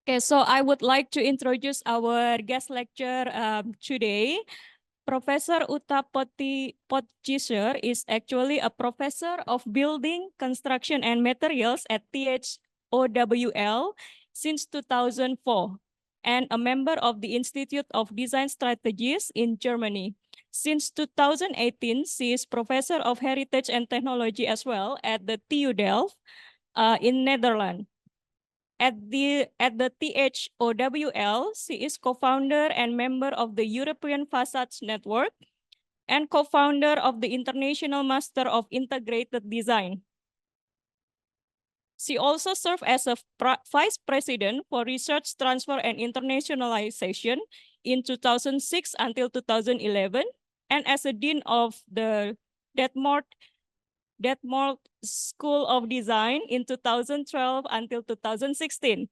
Okay, so I would like to introduce our guest lecturer today. Professor Uta Pottgiesser is actually a professor of building, construction, and materials at THOWL since 2004 and a member of the Institute of Design Strategies in Germany. Since 2018, she is professor of heritage and technology as well at the TU Delft in Netherlands. At the THOWL, she is co-founder and member of the European Facades Network and co-founder of the International Master of Integrated Design. She also served as a vice president for research transfer and internationalization in 2006 until 2011, and as a dean of the Detmold School of Design in 2012 until 2016.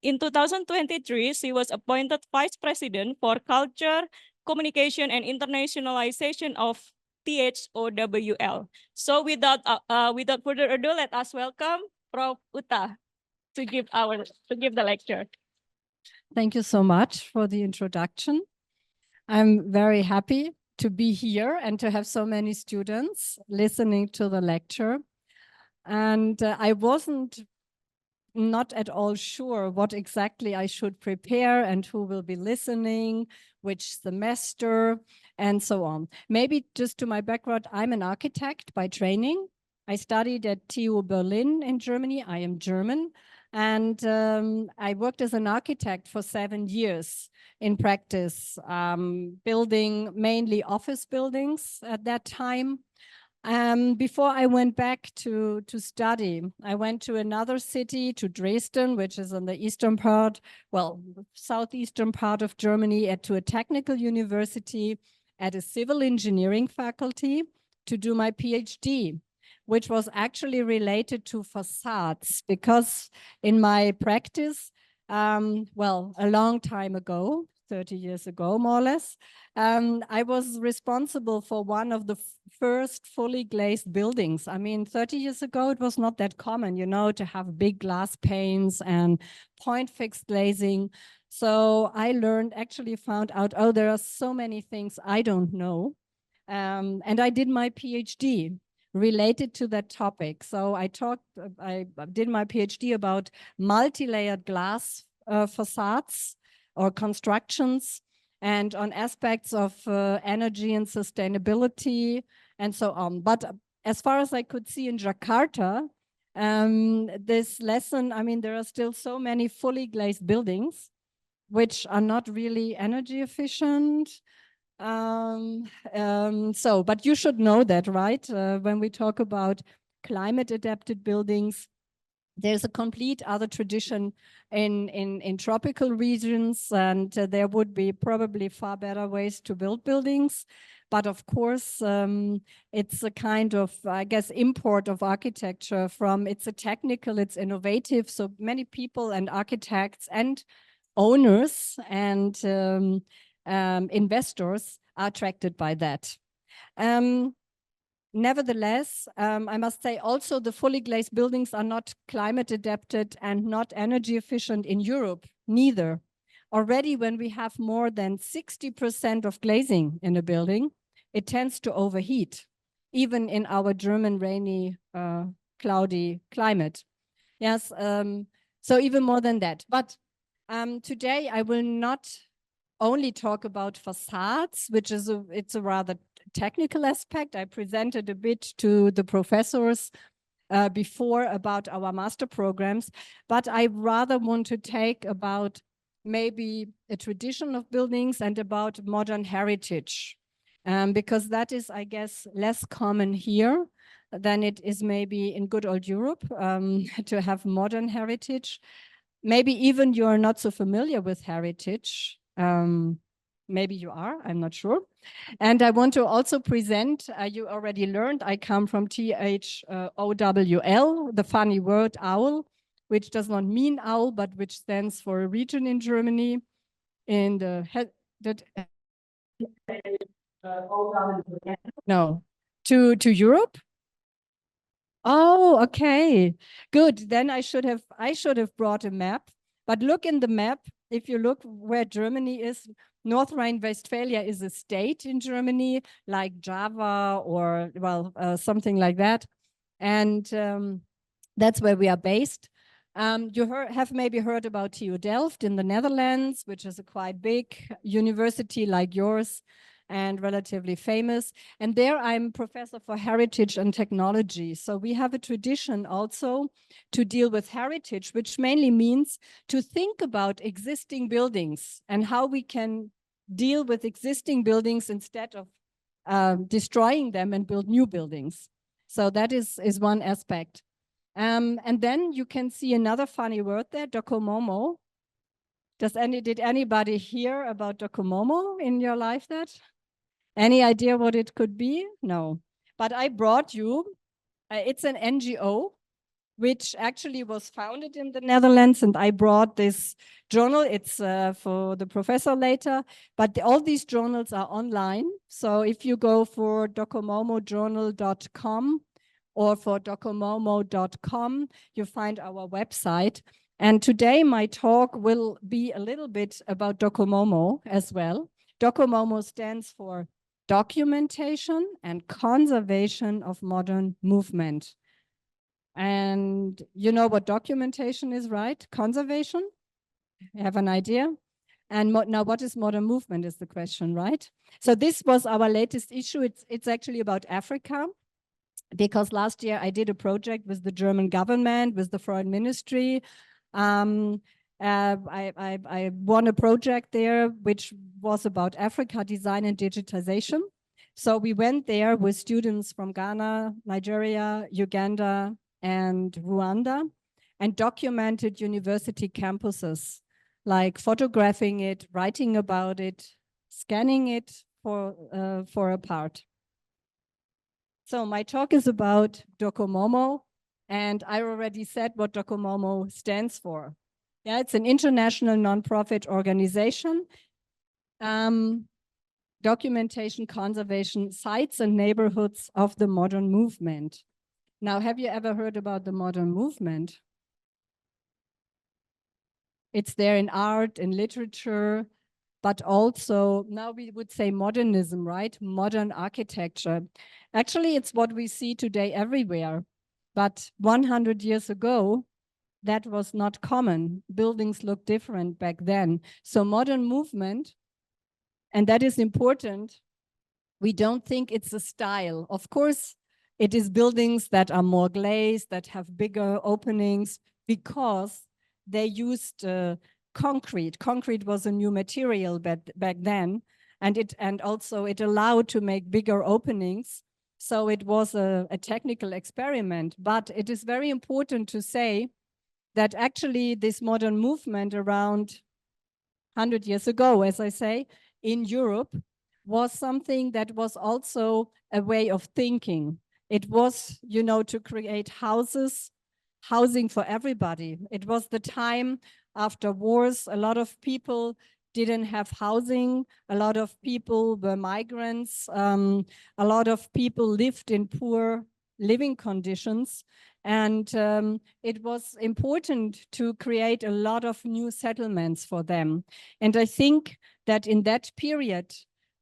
In 2023, she was appointed Vice President for Culture, Communication, and Internationalization of THOWL. So without further ado, let us welcome Prof. Uta to give the lecture. Thank you so much for the introduction. I'm very happy to be here and to have so many students listening to the lecture. And I wasn't not at all sure what exactly I should prepare and who will be listening, which semester, and so on. Maybe just to my background, I'm an architect by training. I studied at TU Berlin in Germany. I am German. And I worked as an architect for 7 years in practice, building mainly office buildings at that time. Before I went back to study, I went to another city, to Dresden, which is on the eastern part, well, southeastern part of Germany, to a technical university at a civil engineering faculty to do my PhD, which was actually related to facades, because in my practice, well, a long time ago, 30 years ago, more or less, I was responsible for one of the first fully glazed buildings. I mean, 30 years ago, it was not that common, you know, to have big glass panes and point fixed glazing. So I learned, actually found out, oh, there are so many things I don't know. And I did my PhD related to that topic. So I did my PhD about multi-layered glass facades or constructions, and on aspects of energy and sustainability and so on. But as far as I could see in Jakarta, this lesson, I mean, there are still so many fully glazed buildings which are not really energy efficient. But you should know that, right? When we talk about climate adapted buildings, there's a complete other tradition in tropical regions, and there would be probably far better ways to build buildings. But of course, it's a kind of, I guess, import of architecture from, it's a technical, it's innovative. So many people and architects and owners and investors are attracted by that. Nevertheless, I must say also the fully glazed buildings are not climate adapted and not energy efficient in Europe, neither. Already when we have more than 60% of glazing in a building, it tends to overheat, even in our German rainy, cloudy climate. Yes, so even more than that. But today I will not only talk about facades, which is it's a rather technical aspect. I presented a bit to the professors before about our master programs, but I rather want to take about maybe a tradition of buildings and about modern heritage, because that is, I guess, less common here than it is maybe in good old Europe to have modern heritage. Maybe even you're not so familiar with heritage. Maybe you are, I'm not sure. And I want to also present, you already learned, I come from THOWL, the funny word owl, which does not mean owl, but which stands for a region in Germany. In the no, to Europe. Oh, okay, good. Then I should have brought a map. But look in the map, if you look where Germany is, North Rhine-Westphalia is a state in Germany, like Java or, well, something like that. And that's where we are based. You have maybe heard about TU Delft in the Netherlands, which is a quite big university like yours and relatively famous. And there I'm professor for heritage and technology. So we have a tradition also to deal with heritage, which mainly means to think about existing buildings and how we can deal with existing buildings instead of destroying them and build new buildings. So that is one aspect. And then you can see another funny word there, Docomomo. Did anybody hear about Docomomo in your life that? Any idea what it could be? No. But I brought you, it's an NGO, which actually was founded in the Netherlands. And I brought this journal. It's for the professor later. But all these journals are online. So if you go for docomomojournal.com or for docomomo.com, you find our website. And today my talk will be a little bit about Docomomo as well. Docomomo stands for Documentation and Conservation of Modern Movement. And you know what documentation is, right? Conservation? You have an idea? And now what is modern movement is the question, right? So this was our latest issue. It's actually about Africa, because last year I did a project with the German government, with the foreign ministry. I won a project there, which was about Africa design and digitization. So we went there with students from Ghana, Nigeria, Uganda, and Rwanda, and documented university campuses, like photographing it, writing about it, scanning it for a part. So my talk is about Docomomo, and I already said what Docomomo stands for. Yeah, it's an international nonprofit organization. Documentation, conservation, sites and neighborhoods of the modern movement. Now, have you ever heard about the modern movement? It's there in art, in literature, but also now we would say modernism, right? Modern architecture. Actually, it's what we see today everywhere. But 100 years ago, that was not common. Buildings looked different back then. So modern movement, and that is important, we don't think it's a style. Of course, it is buildings that are more glazed, that have bigger openings, because they used concrete. Concrete was a new material back then, and also it allowed to make bigger openings. So it was a technical experiment. But it is very important to say that actually this modern movement around 100 years ago, as I say, in Europe, was something that was also a way of thinking. It was, you know, to create housing for everybody. It was the time after wars. A lot of people didn't have housing. A lot of people were migrants. A lot of people lived in poor living conditions. And it was important to create a lot of new settlements for them. And I think that in that period,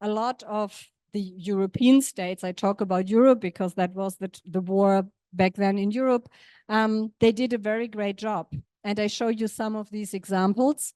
a lot of the European states, I talk about Europe because that was the war back then in Europe, they did a very great job. And I show you some of these examples.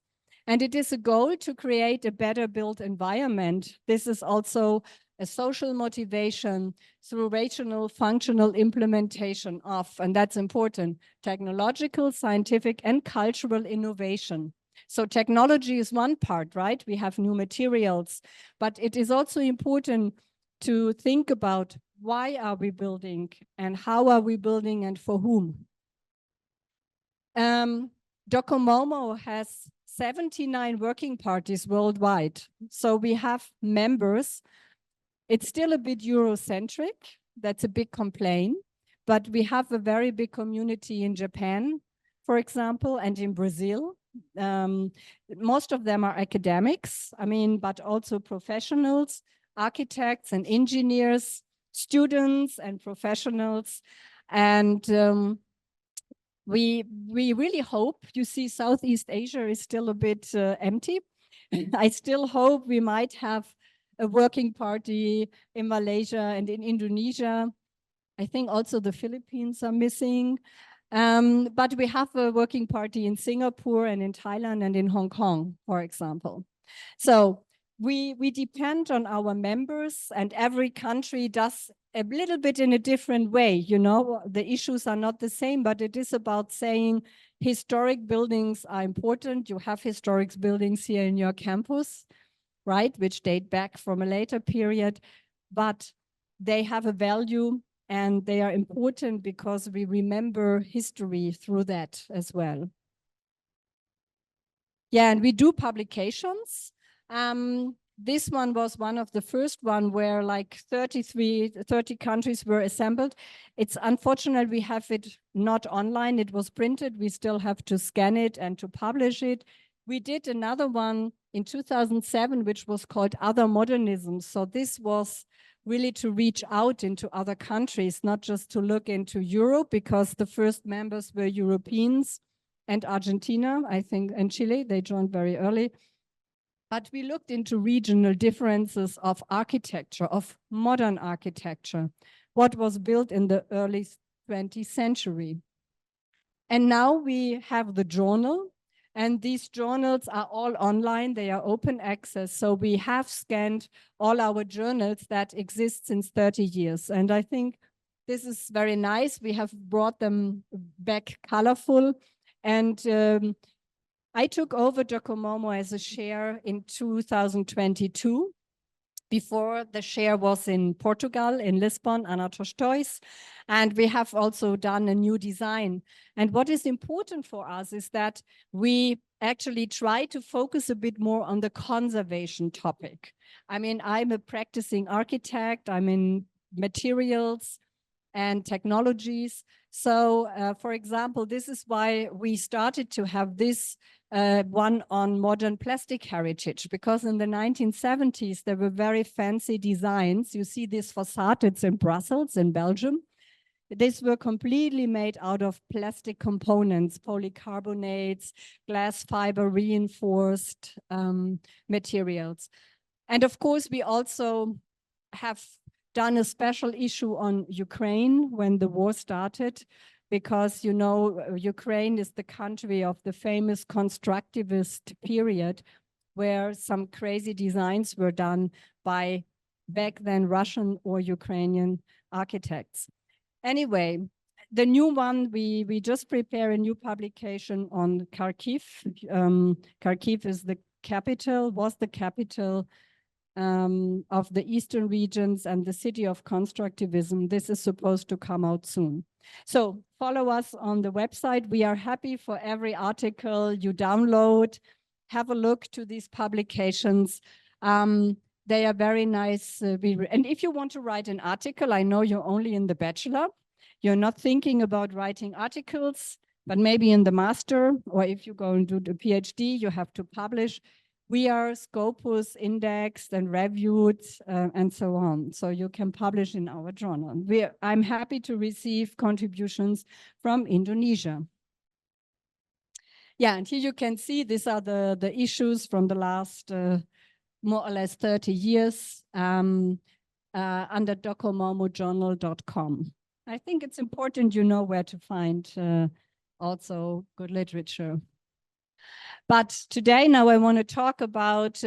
And it is a goal to create a better built environment. This is also a social motivation through rational functional implementation of, and that's important, technological, scientific, and cultural innovation. So technology is one part, right? We have new materials, but it is also important to think about why are we building and how are we building and for whom. Docomomo has 79 working parties worldwide. So we have members. It's still a bit Eurocentric. That's a big complaint. But we have a very big community in Japan, for example, and in Brazil. Most of them are academics, but also professionals, architects and engineers, students and professionals. And we really hope, you see Southeast Asia is still a bit empty. I still hope we might have a working party in Malaysia and in Indonesia. I think also the Philippines are missing. But we have a working party in Singapore and in Thailand and in Hong Kong, for example. So we depend on our members, and every country does a little bit in a different way. You know, the issues are not the same, but it is about saying historic buildings are important. You have historic buildings here in your campus, right, which date back from a later period, but they have a value and they are important because we remember history through that as well. Yeah, and we do publications. This one was one of the first one where like 30 countries were assembled. It's unfortunate we have it not online. It was printed. We still have to scan it and to publish it. We did another one in 2007, which was called Other Modernisms. So this was really to reach out into other countries, not just to look into Europe, because the first members were Europeans and Argentina, I think, and Chile. They joined very early. But we looked into regional differences of architecture, of modern architecture, what was built in the early 20th century. And now we have the journal, and these journals are all online. They are open access. So we have scanned all our journals that exist since 30 years. And I think this is very nice. We have brought them back colorful. And I took over Docomomo as a chair in 2022. Before, the chair was in Portugal, in Lisbon, Ana Tostóis, and we have also done a new design. And what is important for us is that we actually try to focus a bit more on the conservation topic. I mean, I'm a practicing architect, I'm in materials and technologies. So, for example, this is why we started to have this one on modern plastic heritage, because in the 1970s, there were very fancy designs. You see this facade, it's in Brussels, in Belgium. These were completely made out of plastic components, polycarbonates, glass fiber reinforced materials. And of course, we also have done a special issue on Ukraine when the war started, because, you know, Ukraine is the country of the famous constructivist period where some crazy designs were done by back then Russian or Ukrainian architects. Anyway, the new one, we just prepare a new publication on Kharkiv. Kharkiv is the capital, was the capital of the eastern regions and the city of constructivism. This is supposed to come out soon. So follow us on the website. We are happy for every article you download. Have a look to these publications. They are very nice. And if you want to write an article, I know you're only in the bachelor. You're not thinking about writing articles, but maybe in the master, or if you go and do the PhD, you have to publish. We are Scopus indexed and reviewed and so on. So you can publish in our journal. I'm happy to receive contributions from Indonesia. Yeah, and here you can see these are the issues from the last more or less 30 years under docomomojournal.com. I think it's important you know where to find also good literature. But today, now I want to talk about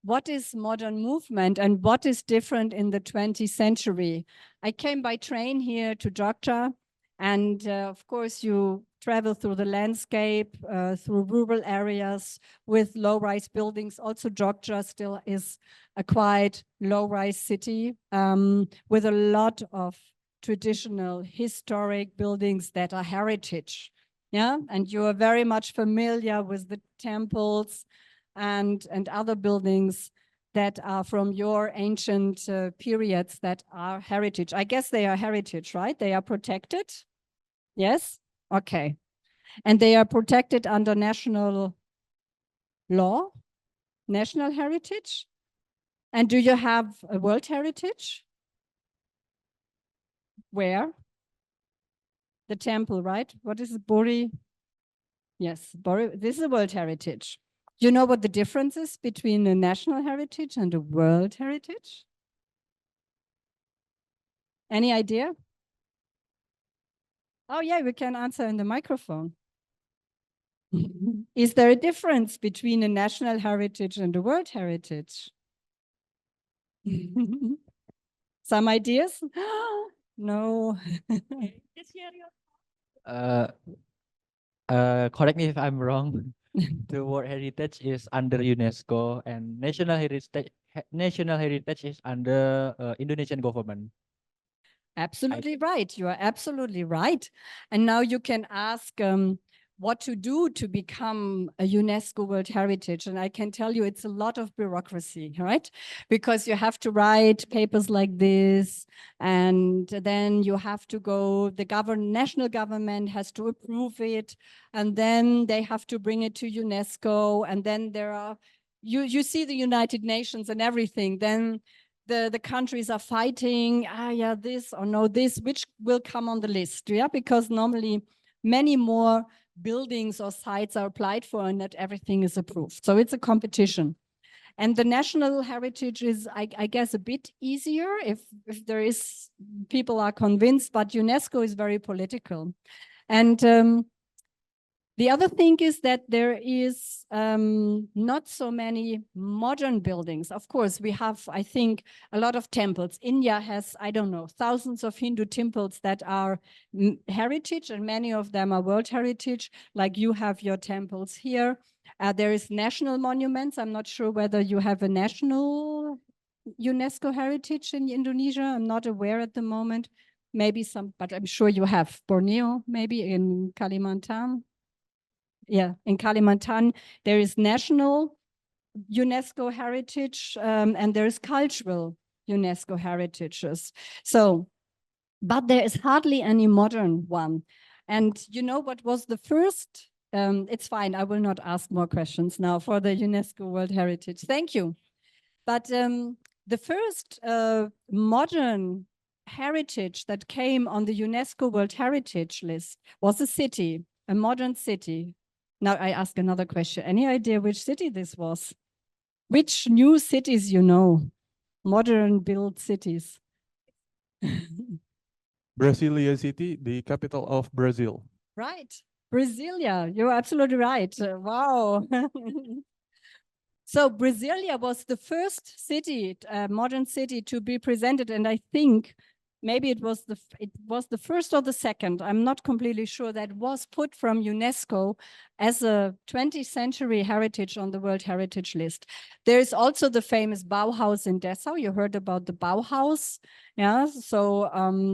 what is modern movement and what is different in the 20th century. I came by train here to Gadjah, and of course you travel through the landscape, through rural areas with low-rise buildings. Also Gadjah still is a quite low-rise city with a lot of traditional historic buildings that are heritage. Yeah, and you are very much familiar with the temples and other buildings that are from your ancient periods that are heritage. I guess they are heritage, right? They are protected? Yes? Okay. And they are protected under national law, national heritage? And do you have a world heritage? Where? the temple, right? What is it, Bori? Yes, Bori. This is a World Heritage. You know what the difference is between a national heritage and a World Heritage? Any idea? Oh yeah, we can answer in the microphone. Is there a difference between a national heritage and a World Heritage? Some ideas? No. Uh, Correct me if I'm wrong. The World Heritage is under UNESCO, and National Heritage is under Indonesian government. Absolutely right. You are absolutely right. And now you can ask what to do to become a UNESCO World Heritage. And I can tell you it's a lot of bureaucracy, right? Because you have to write papers like this, and then you have to go, the national government has to approve it, and then they have to bring it to UNESCO. And then there are, you see the United Nations and everything. Then the countries are fighting, yeah, this or no, this, which will come on the list, yeah, because normally many more buildings or sites are applied for and not everything is approved. So it's a competition. And the national heritage is, I guess, a bit easier if there is, people are convinced, but UNESCO is very political. And the other thing is that there is not so many modern buildings. Of course, we have, I think, a lot of temples. India has, I don't know, thousands of Hindu temples that are heritage, and many of them are World Heritage, like you have your temples here. There is national monuments. I'm not sure whether you have a national UNESCO heritage in Indonesia. I'm not aware at the moment. Maybe some, but I'm sure you have. Borneo, maybe in Kalimantan. Yeah, in Kalimantan, there is national UNESCO heritage and there is cultural UNESCO heritages. So, but there is hardly any modern one. And you know what was the first? It's fine, I will not ask more questions now for the UNESCO World Heritage. Thank you. But the first modern heritage that came on the UNESCO World Heritage list was a city, a modern city. Now I ask another question. Any idea which city this was? Which new cities you know? Modern built cities. Brasilia City, the capital of Brazil. Right. Brasilia, you're absolutely right. Wow. So Brasilia was the first city, modern city, to be presented, and I think maybe it was the first or the second. I'm not completely sure. That was put from UNESCO as a 20th century heritage on the World Heritage List. There is also the famous Bauhaus in Dessau. You heard about the Bauhaus, yeah. So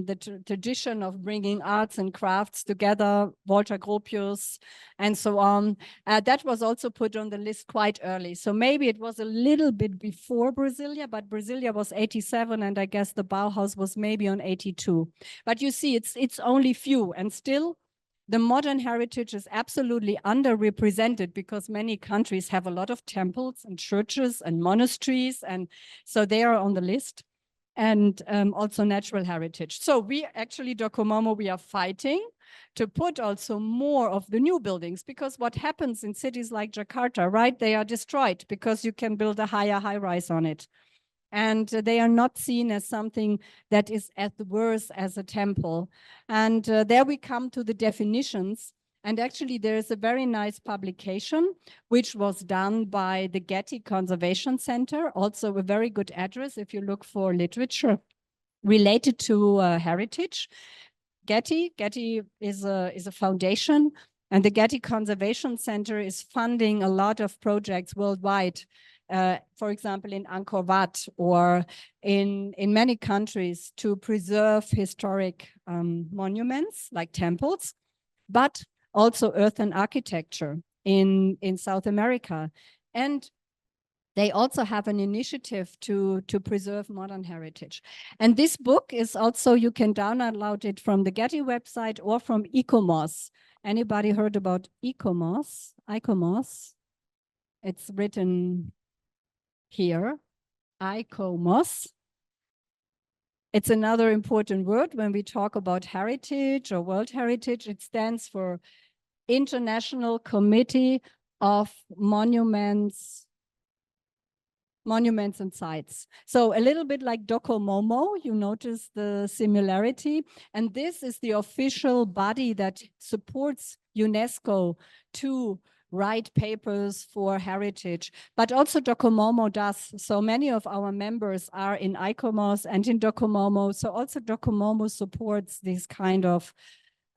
the tradition of bringing arts and crafts together, Walter Gropius, and so on. That was also put on the list quite early. So maybe it was a little bit before Brasilia, but Brasilia was 87, and I guess the Bauhaus was maybe on 82. But you see, it's only few, and still the modern heritage is absolutely underrepresented because many countries have a lot of temples and churches and monasteries, and so they are on the list. And also natural heritage. So we actually, Docomomo, we are fighting to put also more of the new buildings, because what happens in cities like Jakarta, right? They are destroyed because you can build a high rise on it. And they are not seen as something that is at the worst as a temple. And there we come to the definitions. And actually, there is a very nice publication which was done by the Gadjah Conservation Center, also a very good address if you look for literature related to heritage. Gadjah is a foundation, and the Gadjah Conservation Center is funding a lot of projects worldwide. For example, in Angkor Wat or in many countries to preserve historic monuments like temples, but also earth and architecture in South America. And they also have an initiative to preserve modern heritage. And this book is also, you can download it from the Gadjah website or from ICOMOS. Anybody heard about ICOMOS? ICOMOS. It's written here, ICOMOS. It's another important word when we talk about heritage or World Heritage. It stands for International Committee of Monuments and Sites. So a little bit like Docomomo, you notice the similarity. And this is the official body that supports UNESCO to write papers for heritage. But also Docomomo does. So many of our members are in ICOMOS and in Docomomo. So also Docomomo supports this kind of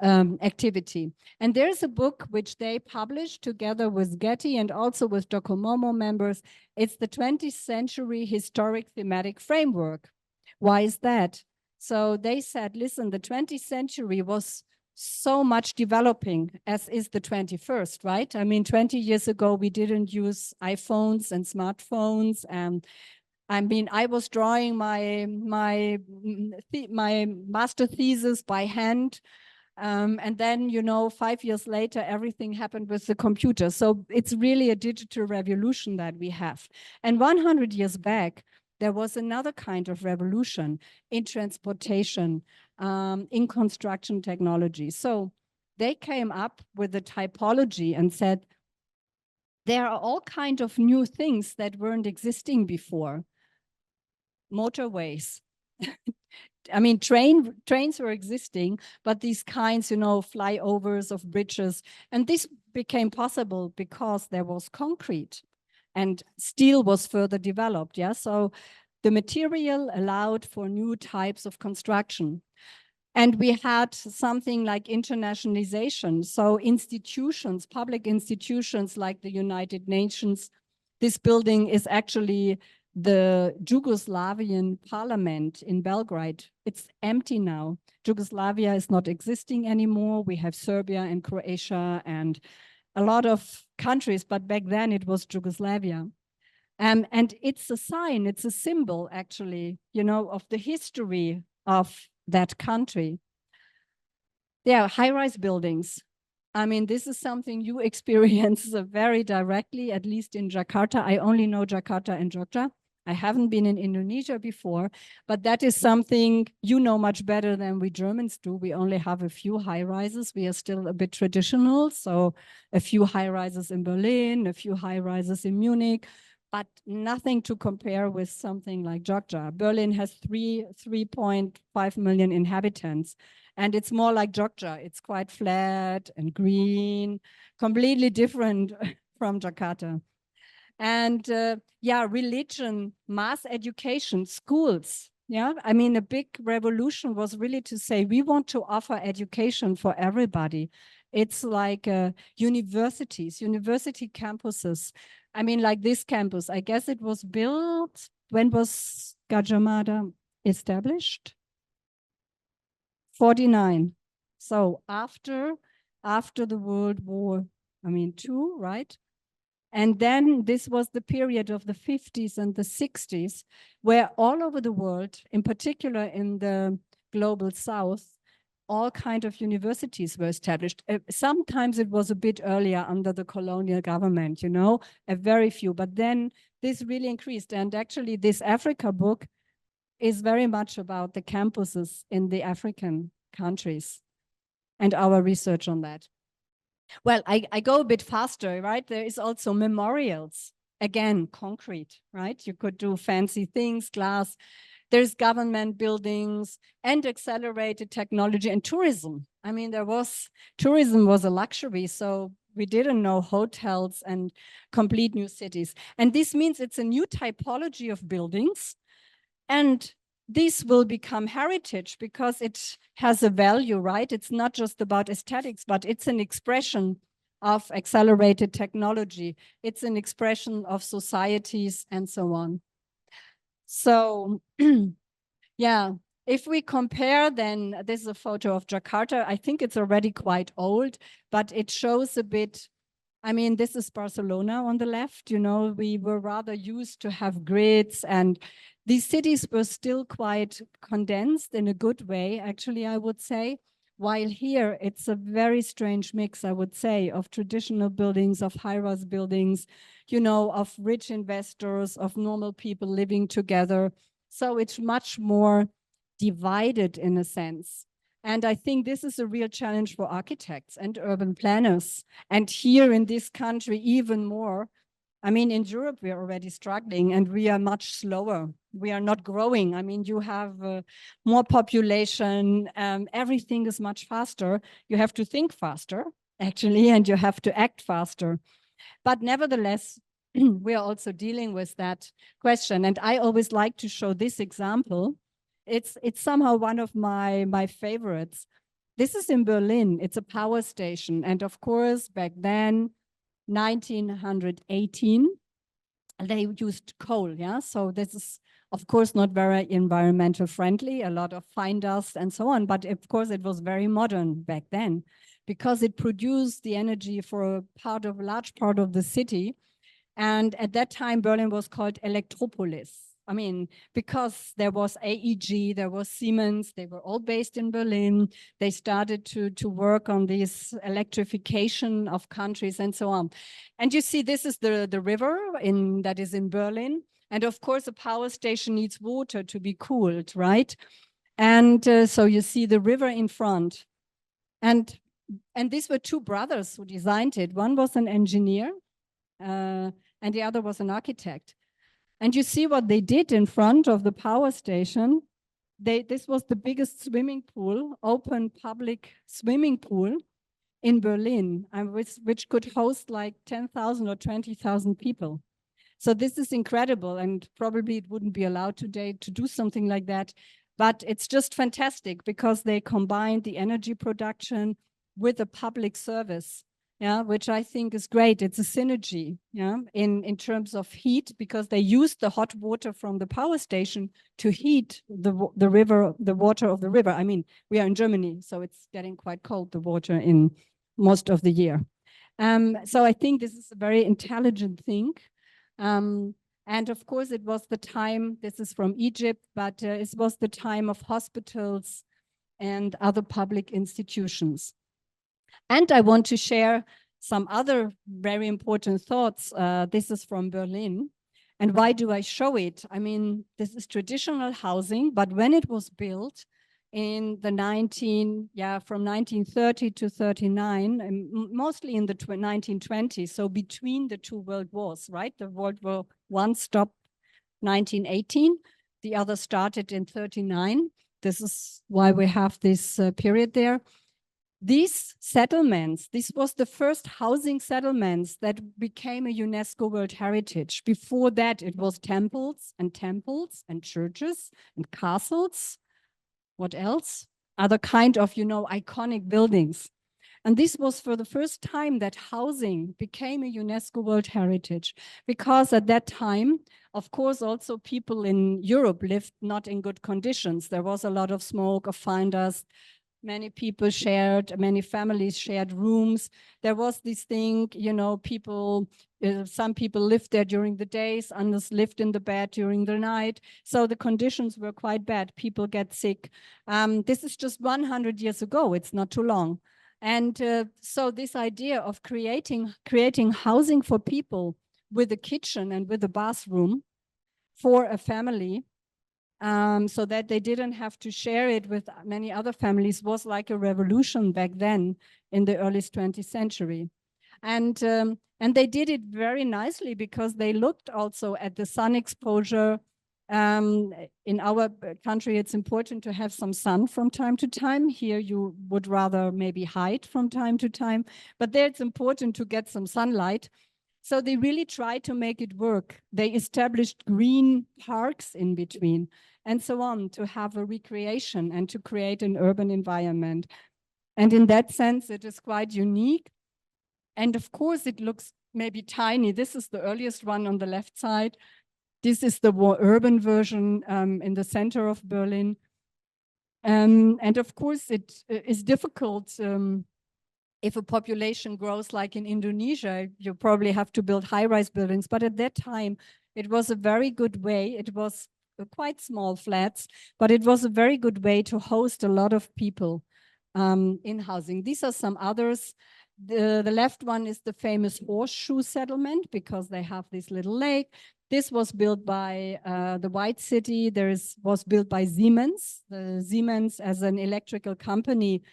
activity. And there's a book which they published together with Gadjah and also with Docomomo members. It's the 20th Century Historic Thematic Framework. Why is that? So they said, listen, the 20th century was so much developing, as is the 21st, right? I mean, 20 years ago, we didn't use iPhones and smartphones. I mean, I was drawing my master thesis by hand. And then, you know, 5 years later, everything happened with the computer. So it's really a digital revolution that we have. And 100 years back, there was another kind of revolution in transportation, in construction technology. So they came up with a typology and said, there are all kinds of new things that weren't existing before. Motorways. I mean, trains were existing, but these kinds, you know, flyovers of bridges. And this became possible because there was concrete and steel was further developed. Yeah. So the material allowed for new types of construction. And we had something like internationalization. So institutions, public institutions like the United Nations, this building is actually the Yugoslavian parliament in Belgrade. It's empty now. Yugoslavia is not existing anymore. We have Serbia and Croatia and a lot of countries, but back then it was Yugoslavia. And it's a sign, it's a symbol actually, you know, of the history of that country. Yeah, high-rise buildings. I mean, this is something you experience very directly, at least in Jakarta. I only know Jakarta and Jogja. I haven't been in Indonesia before, but that is something you know much better than we Germans do. We only have a few high-rises. We are still a bit traditional. So a few high-rises in Berlin, a few high-rises in Munich, but nothing to compare with something like Jogja. Berlin has 3.5 million inhabitants. And it's more like Jogja. It's quite flat and green, completely different from Jakarta. And yeah, religion, mass education, schools. Yeah, I mean, a big revolution was really to say, we want to offer education for everybody. It's like universities, university campuses. I mean, like this campus, I guess it was built, when was Gadjah Mada established? 49. So after the World War, I mean, II, right? And then this was the period of the 50s and the 60s, where all over the world, in particular in the global south, all kinds of universities were established. Sometimes it was a bit earlier under the colonial government, you know, a very few, but then this really increased. And actually this Africa book is very much about the campuses in the African countries and our research on that. Well, I go a bit faster, right? There is also memorials, again, concrete, right? You could do fancy things, glass. There's government buildings and accelerated technology and tourism. I mean, tourism was a luxury, so we didn't know hotels and complete new cities. And this means it's a new typology of buildings. And this will become heritage because it has a value, right? It's not just about aesthetics, but it's an expression of accelerated technology. It's an expression of societies and so on. So yeah, if we compare, then this is a photo of Jakarta. I think it's already quite old, but it shows a bit. I mean, this is Barcelona on the left. You know, we were rather used to have grids, and these cities were still quite condensed in a good way, actually, I would say. While here, it's a very strange mix, I would say, of traditional buildings, of high-rise buildings, you know, of rich investors, of normal people living together. So it's much more divided in a sense. And I think this is a real challenge for architects and urban planners. And here in this country, even more. I mean, in Europe, we are already struggling and we are much slower. We are not growing. I mean, you have more population. Everything is much faster. You have to think faster, actually, and you have to act faster. But nevertheless, we are also dealing with that question. And I always like to show this example. It's somehow one of my favorites. This is in Berlin. It's a power station. And of course, back then, 1918, they used coal, yeah? So this is, of course, not very environmental friendly, a lot of fine dust and so on, but of course it was very modern back then because it produced the energy for a large part of the city. And at that time, Berlin was called Electropolis. I mean, because there was AEG, there was Siemens, they were all based in Berlin. They started to work on this electrification of countries and so on. And you see, this is the river that is in Berlin. And of course, a power station needs water to be cooled, right? And so you see the river in front. And these were two brothers who designed it. One was an engineer and the other was an architect. And you see what they did in front of the power station. This was the biggest swimming pool, open public swimming pool in Berlin, which could host like 10,000 or 20,000 people. So this is incredible, and probably it wouldn't be allowed today to do something like that. But it's just fantastic because they combined the energy production with a public service. Yeah, which I think is great. It's a synergy, yeah, in terms of heat, because they used the hot water from the power station to heat the water of the river. I mean, we are in Germany, so it's getting quite cold, the water in most of the year. So I think this is a very intelligent thing. And of course, it was the time, this is from Egypt, but it was the time of hospitals and other public institutions. And I want to share some other very important thoughts. This is from Berlin. And why do I show it? I mean, this is traditional housing, but when it was built in the from 1930 to 39, and mostly in the 1920s, so between the two world wars, right? The World War I stopped 1918, the other started in 39. This is why we have this period there. These settlements, this was the first housing settlements that became a UNESCO World Heritage. Before that, it was temples and churches and castles. What else? Other kind of, iconic buildings. And this was for the first time that housing became a UNESCO World Heritage, because at that time, of course, also people in Europe lived not in good conditions. There was a lot of smoke, of fine dust. Many people many families shared rooms. There was this thing, some people lived there during the days, others lived in the bed during the night. So the conditions were quite bad. People get sick. This is just 100 years ago. It's not too long. And so this idea of creating housing for people with a kitchen and with a bathroom for a family, so that they didn't have to share it with many other families, was like a revolution back then in the early 20th century. And they did it very nicely because they looked also at the sun exposure. In our country, it's important to have some sun from time to time. Here, you would rather maybe hide from time to time, but there it's important to get some sunlight. So they really tried to make it work. They established green parks in between and so on, to have a recreation and to create an urban environment. And in that sense, it is quite unique. And of course, it looks maybe tiny. This is the earliest one on the left side. This is the more urban version in the center of Berlin. And of course, it is difficult. If a population grows like in Indonesia, you probably have to build high-rise buildings. But at that time, it was a very good way. It was quite small flats, but it was a very good way to host a lot of people in housing. These are some others. The left one is the famous horseshoe settlement, because they have this little lake. This was built by the White City. Was built by Siemens. Siemens, as an electrical company,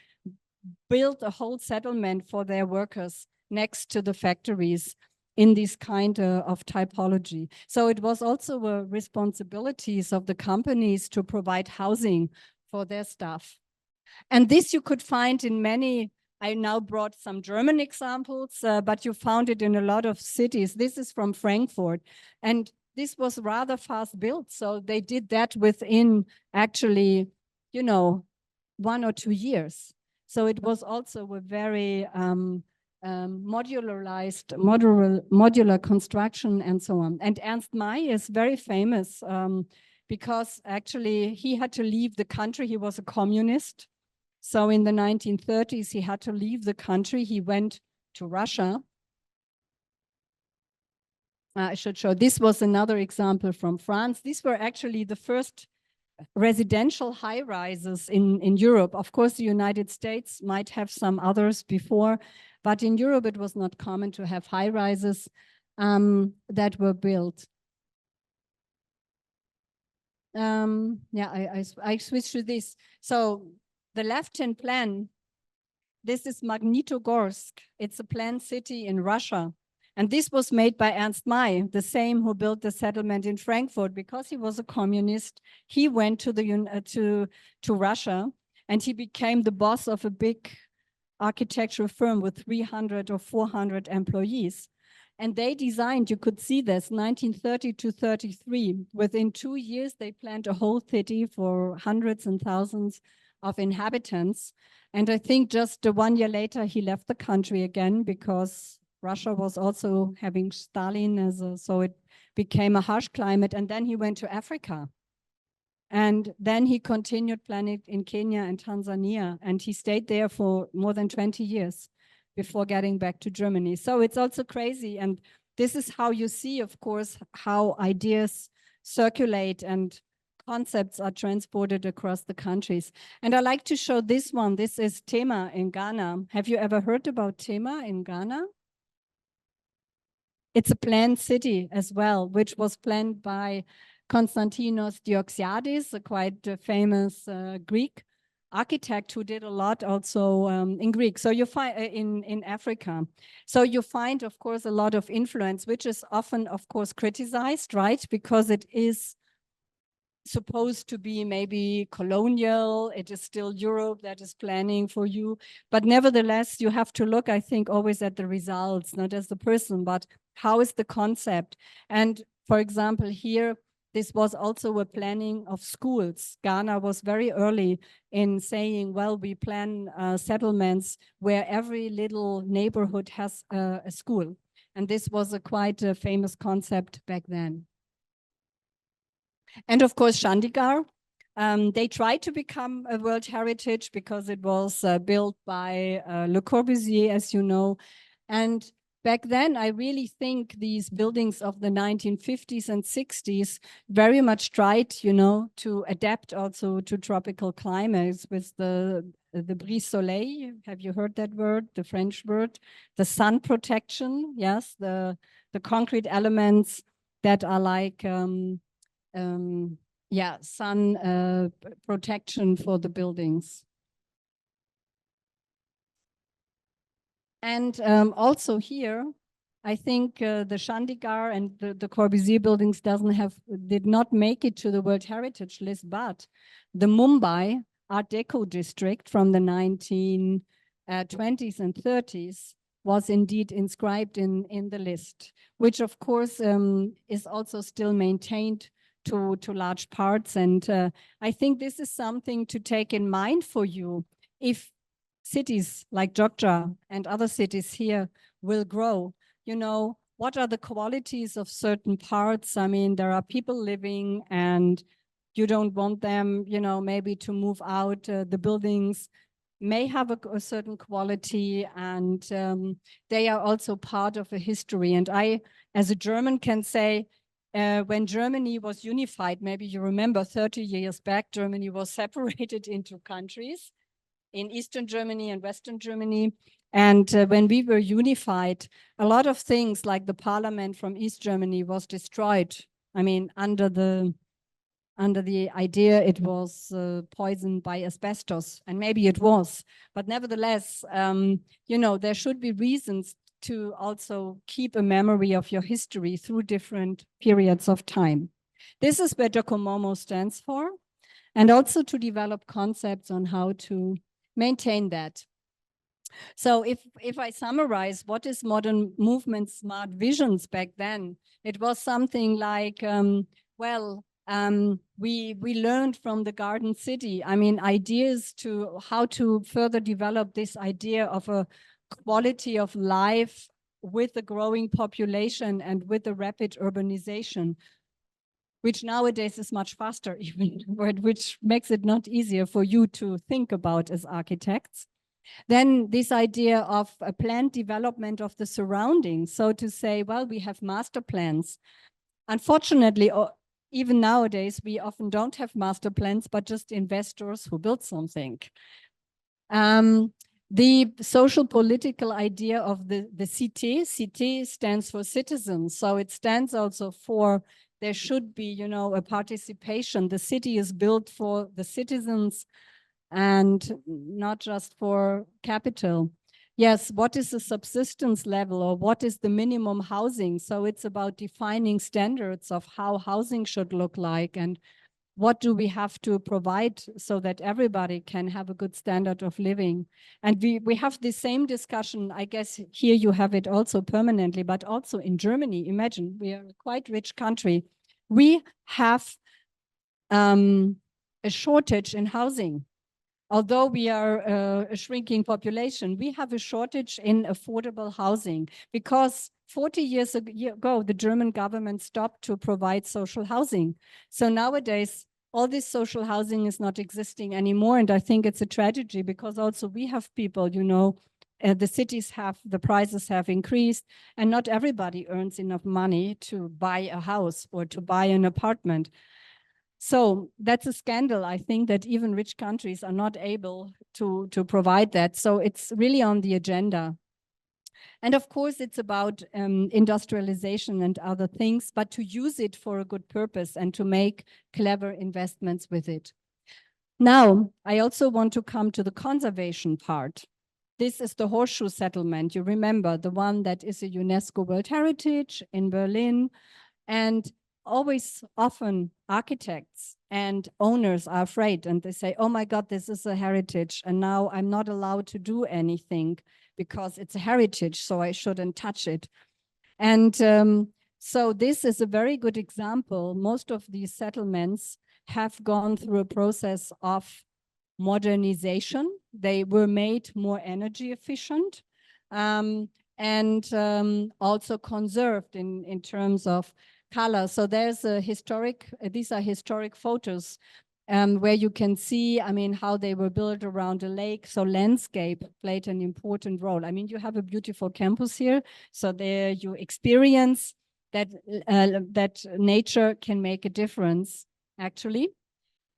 built a whole settlement for their workers next to the factories in this kind of typology. So it was also responsibilities of the companies to provide housing for their staff. And this you could find in many, I now brought some German examples, but you found it in a lot of cities. This is from Frankfurt. And this was rather fast built. So they did that within actually, you know, 1 or 2 years. So it was also a very modular construction and so on. And Ernst May is very famous because actually he had to leave the country. He was a communist. So in the 1930s, he had to leave the country. He went to Russia. I should show, this was another example from France. These were actually the first residential high-rises in Europe. Of course, the United States might have some others before, but in Europe, it was not common to have high-rises that were built. Yeah, I switched to this. So the left-hand plan, this is Magnitogorsk. It's a planned city in Russia. And this was made by Ernst May, the same who built the settlement in Frankfurt. Because he was a communist, he went to Russia, and he became the boss of a big architectural firm with 300 or 400 employees. And they designed, you could see this, 1930 to 33. Within 2 years, they planned a whole city for hundreds and thousands of inhabitants. And I think just 1 year later, he left the country again because Russia was also having Stalin, so it became a harsh climate. And then he went to Africa. And then he continued planning in Kenya and Tanzania. And he stayed there for more than 20 years before getting back to Germany. So it's also crazy. And this is how you see, of course, how ideas circulate and concepts are transported across the countries. And I like to show this one. This is Tema in Ghana. Have you ever heard about Tema in Ghana? It's a planned city as well, which was planned by Konstantinos Dioxiadis, a quite famous Greek architect who did a lot also in Greek. So you find in Africa. So you find, of course, a lot of influence, which is often, of course, criticized, right? Because it is supposed to be maybe colonial. It is still Europe that is planning for you. But nevertheless, you have to look, I think, always at the results, not as the person, but how is the concept? And for example, here, this was also a planning of schools. Ghana was very early in saying, well, we plan settlements where every little neighborhood has a school. And this was a quite famous concept back then. And of course, Chandigarh, they tried to become a World Heritage because it was built by Le Corbusier, as you know. And back then, I really think these buildings of the 1950s and 60s very much tried, you know, to adapt also to tropical climates with the brise soleil. Have you heard that word, the French word? The sun protection, yes, the concrete elements that are like, yeah, sun protection for the buildings. And also here, I think the Chandigarh and the Corbusier buildings did not make it to the World Heritage list, but the Mumbai Art Deco district from the 1920s and 30s was indeed inscribed in the list, which of course is also still maintained to large parts. And I think this is something to take in mind for you. If cities like Yogyakarta and other cities here will grow, you know, what are the qualities of certain parts? I mean, there are people living and you don't want them, you know, maybe to move out. The buildings may have a certain quality, and they are also part of a history. And I, as a German, can say, when Germany was unified, maybe you remember 30 years back, Germany was separated into countries in Eastern Germany and Western Germany. And when we were unified, a lot of things like the parliament from East Germany was destroyed I mean, under the idea it was poisoned by asbestos, and maybe it was, but nevertheless, you know, there should be reasons to also keep a memory of your history through different periods of time. This is where Docomomo stands for, and also to develop concepts on how to maintain that. So if I summarize what is modern movement smart visions back then, it was something like, we learned from the Garden City, I mean, ideas to how to further develop this idea of a quality of life with the growing population and with the rapid urbanization, which nowadays is much faster even, which makes it not easier for you to think about as architects. Then this idea of a planned development of the surroundings. So to say, well, we have master plans. Unfortunately, even nowadays, we often don't have master plans, but just investors who build something. The social political idea of the cité, cité stands for citizens. So it stands also for, there should be, you know, a participation. The city is built for the citizens and not just for capital. Yes, what is the subsistence level, or what is the minimum housing? So it's about defining standards of how housing should look like, and what do we have to provide so that everybody can have a good standard of living. And we have the same discussion, I guess here you have it also permanently, but also in Germany. Imagine, we are a quite rich country. We have a shortage in housing. Although we are a shrinking population, we have a shortage in affordable housing because 40 years ago, the German government stopped to provide social housing. So nowadays, all this social housing is not existing anymore. And I think it's a tragedy because also we have people, you know, the cities have, the prices have increased, and not everybody earns enough money to buy a house or to buy an apartment. So that's a scandal, I think, that even rich countries are not able to provide that. So it's really on the agenda. And of course, it's about industrialization and other things, but to use it for a good purpose and to make clever investments with it. Now, I also want to come to the conservation part. This is the Horseshoe Settlement. You remember the one that is a UNESCO World Heritage in Berlin. And always, often, architects and owners are afraid, and they say, oh my God, this is a heritage, and now I'm not allowed to do anything because it's a heritage, so I shouldn't touch it. And so this is a very good example. Most of these settlements have gone through a process of modernization. They were made more energy efficient, and also conserved in terms of color. So there's a historic, these are historic photos where you can see, I mean, how they were built around a lake. So landscape played an important role. I mean, you have a beautiful campus here. So there you experience that, that nature can make a difference, actually.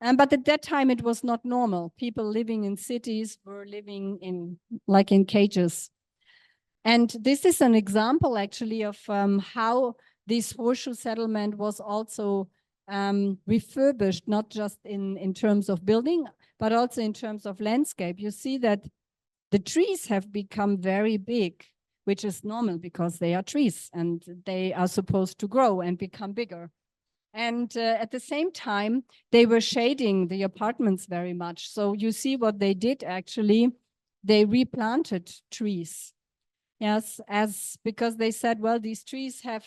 But at that time, it was not normal. People living in cities were living in, like in cages. And this is an example, actually, of how this horseshoe settlement was also refurbished, not just in terms of building, but also in terms of landscape. You see that the trees have become very big, which is normal because they are trees and they are supposed to grow and become bigger. And at the same time, they were shading the apartments very much. So you see what they did, actually, they replanted trees. Yes, because they said, well, these trees have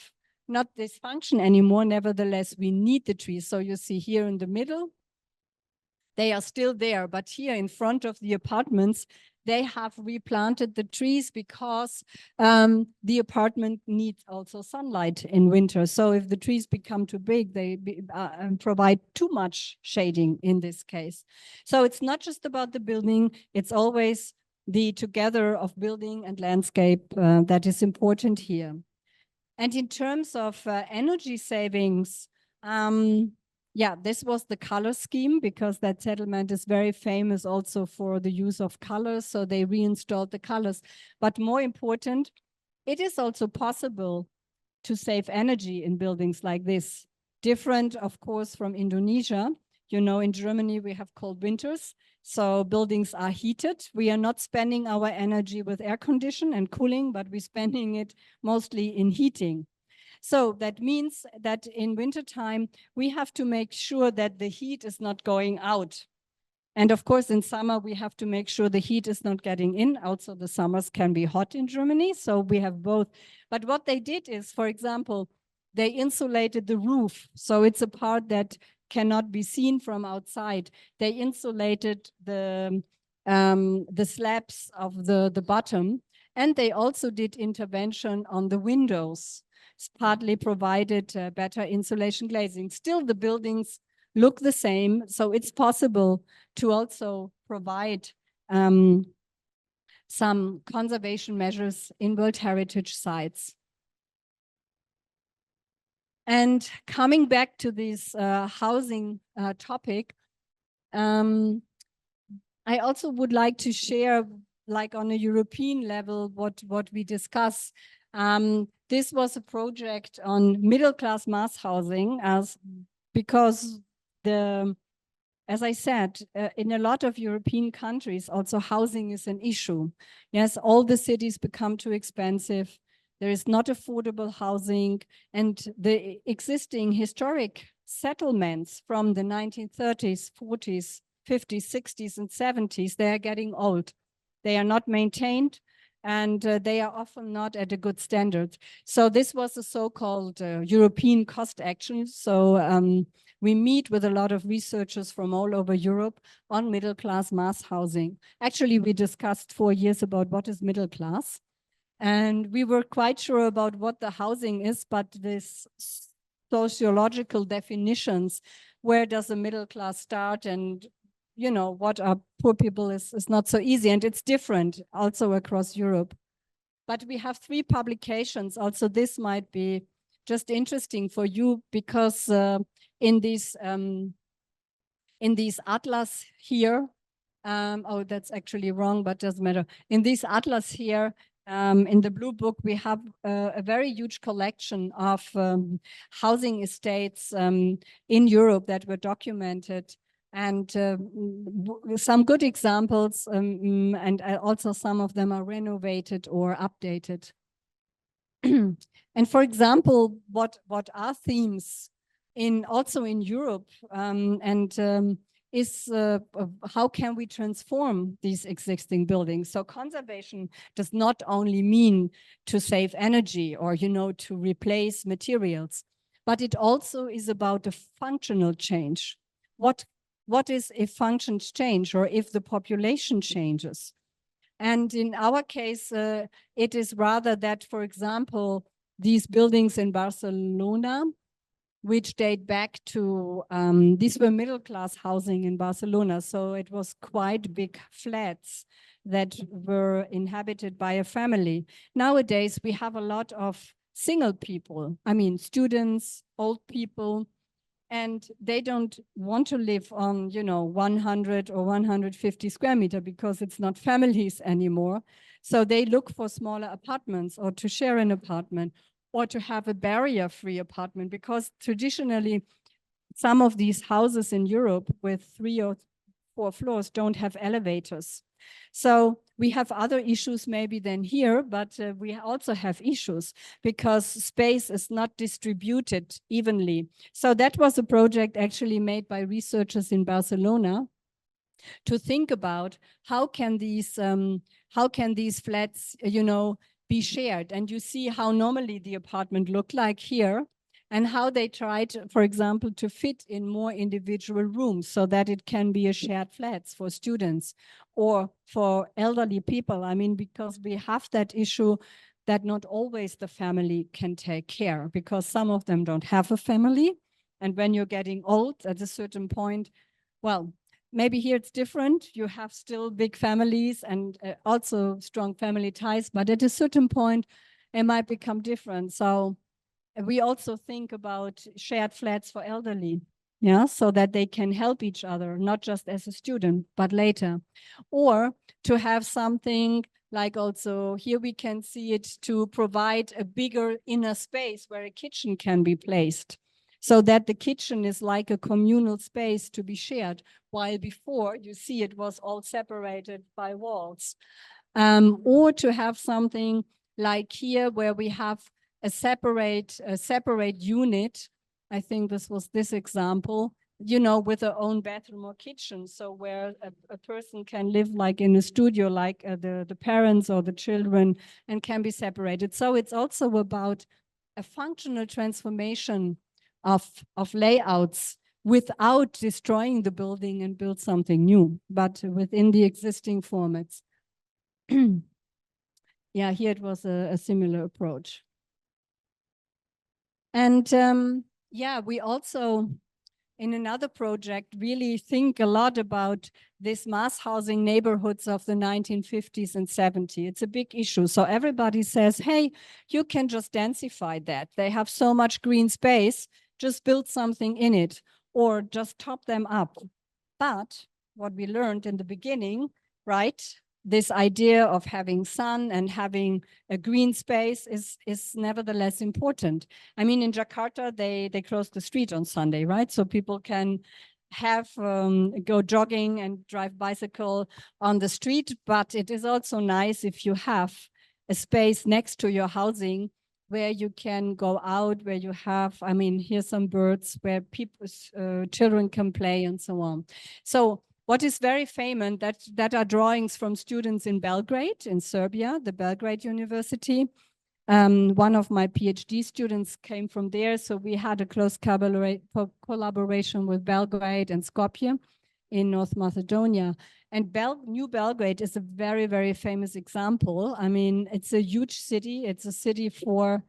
not this function anymore. Nevertheless, we need the trees. So you see here in the middle, they are still there. But here in front of the apartments, they have replanted the trees because the apartment needs also sunlight in winter. So if the trees become too big, they provide too much shading in this case. So it's not just about the building, it's always the together of building and landscape that is important here. And in terms of energy savings, yeah, this was the color scheme because that settlement is very famous also for the use of colors. So they reinstalled the colors. But more important, it is also possible to save energy in buildings like this. different, of course, from Indonesia. You know, in Germany, we have cold winters, so buildings are heated. We are not spending our energy with air condition and cooling, but we're spending it mostly in heating. So that means that in wintertime, we have to make sure that the heat is not going out. And of course, in summer, we have to make sure the heat is not getting in. Also, the summers can be hot in Germany, so we have both. But what they did is, for example, they insulated the roof. So it's a part that cannot be seen from outside. They insulated the slabs of the bottom, and they also did intervention on the windows. It's partly provided better insulation glazing. Still, the buildings look the same, so it's possible to also provide some conservation measures in World Heritage sites. And coming back to this housing topic, I also would like to share, like on a European level, what we discuss. This was a project on middle-class mass housing, because as I said, in a lot of European countries, also housing is an issue. Yes, all the cities become too expensive. There is not affordable housing, and the existing historic settlements from the 1930s, 40s, 50s, 60s, and 70s, they are getting old. They are not maintained, and they are often not at a good standard. So this was a so-called European cost action. So we meet with a lot of researchers from all over Europe on middle-class mass housing. Actually, we discussed 4 years about what is middle class. And we were quite sure about what the housing is, but this sociological definitions, where does the middle class start, and you know, what are poor people is not so easy, and it's different also across Europe. But we have 3 publications. Also, this might be just interesting for you, because in these atlas here, oh, that's actually wrong, but doesn't matter. In this atlas here, in the blue book, we have a very huge collection of housing estates in Europe that were documented, and some good examples, and also some of them are renovated or updated. And for example, what are themes also in Europe, is how can we transform these existing buildings? So conservation does not only mean to save energy or, you know, to replace materials, but it also is about a functional change. What is if functions change, or if the population changes? And in our case, it is rather that, for example, these buildings in Barcelona, which date back to, these were middle-class housing in Barcelona. So it was quite big flats that were inhabited by a family. Nowadays, we have a lot of single people. I mean, students, old people, and they don't want to live on, you know, 100 or 150 square meter, because it's not families anymore. So they look for smaller apartments, or to share an apartment, or to have a barrier-free apartment, because traditionally some of these houses in Europe with 3 or 4 floors don't have elevators. So we have other issues maybe than here, but we also have issues because space is not distributed evenly. So that was a project actually made by researchers in Barcelona to think about how can these flats, you know, be shared. And you see how normally the apartment looked like here, and how they tried, for example, to fit in more individual rooms so that it can be a shared flats for students or for elderly people. I mean, because we have that issue that not always the family can take care, because some of them don't have a family. And when you're getting old at a certain point, well, maybe here it's different. You have still big families and also strong family ties, but at a certain point, it might become different. So we also think about shared flats for elderly, yeah, so that they can help each other, not just as a student, but later. Or to have something like, also here we can see it, to provide a bigger inner space where a kitchen can be placed. so that the kitchen is like a communal space to be shared, while before you see it was all separated by walls. Or to have something like here where we have a separate unit. I think this was this example, you know, with their own bathroom or kitchen. So where a person can live like in a studio, like the parents or the children, and can be separated. So it's also about a functional transformation of layouts without destroying the building and build something new, but within the existing formats. Yeah, here it was a similar approach. And yeah, we also, in another project, really think a lot about this mass housing neighborhoods of the 1950s and 70s. It's a big issue. So everybody says, hey, you can just densify that. They have so much green space, just build something in it or just top them up. But what we learned in the beginning, right? This idea of having sun and having a green space is nevertheless important. I mean, in Jakarta, they close the street on Sunday, right? So people can have go jogging and drive bicycle on the street, but it is also nice if you have a space next to your housing where you can go out, where you have, I mean, here's some birds, where people's children can play and so on. So what is very famous, that are drawings from students in Belgrade, in Serbia, the Belgrade University. One of my PhD students came from there, so we had a close collaboration with Belgrade and Skopje in North Macedonia. And New Belgrade is a very, very famous example. I mean, it's a huge city. It's a city for,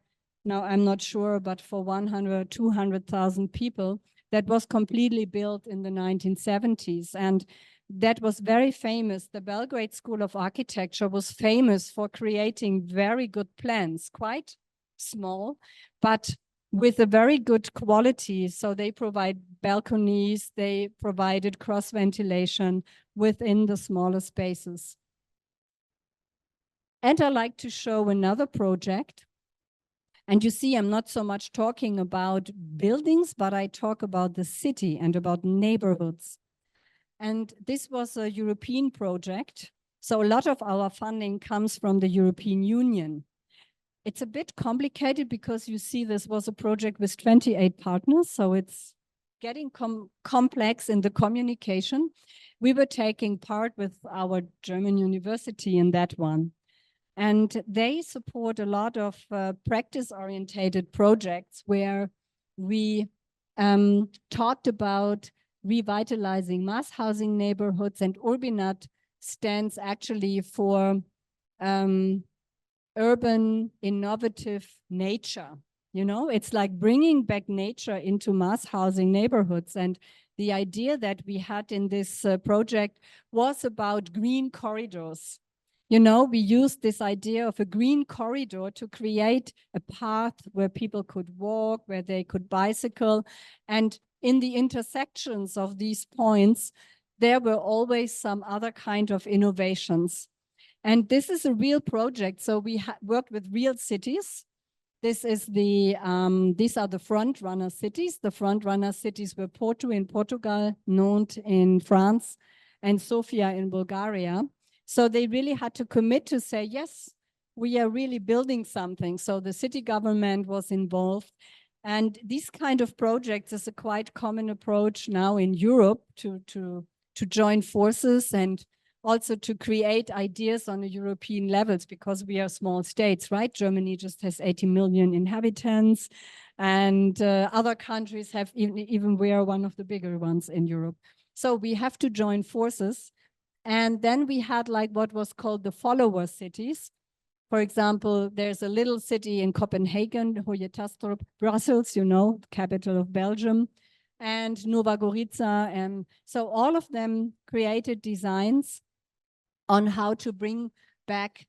now I'm not sure, but for 100, 200,000 people, that was completely built in the 1970s. And that was very famous. The Belgrade School of Architecture was famous for creating very good plans, quite small, but with a very good quality. So they provide balconies, they provided cross ventilation within the smaller spaces. And I like to show another project. And you see, I'm not so much talking about buildings, but I talk about the city and about neighborhoods. And this was a European project. So a lot of our funding comes from the European Union. It's a bit complicated because you see this was a project with 28 partners. So it's getting complex in the communication. We were taking part with our German university in that one. And they support a lot of practice-orientated projects where we talked about revitalizing mass housing neighborhoods, and Urbinat stands actually for urban innovative nature. You know, it's like bringing back nature into mass housing neighborhoods. And the idea that we had in this project was about green corridors. You know, we used this idea of a green corridor to create a path where people could walk, where they could bicycle. And in the intersections of these points, there were always some other kind of innovations. And this is a real project. So we worked with real cities. This is these are the front runner cities. The front runner cities were Porto in Portugal, Nantes in France, and Sofia in Bulgaria. So they really had to commit to say, yes, we are really building something. So the city government was involved. And these kind of projects is a quite common approach now in Europe to join forces and also to create ideas on a European levels, because we are small states, right? Germany just has 80 million inhabitants, and other countries have, even we are one of the bigger ones in Europe. So we have to join forces. And then we had like what was called the follower cities. For example, there's a little city in Copenhagen, Yogyakarta, Brussels, you know, capital of Belgium, and Nova Gorica. And so all of them created designs on how to bring back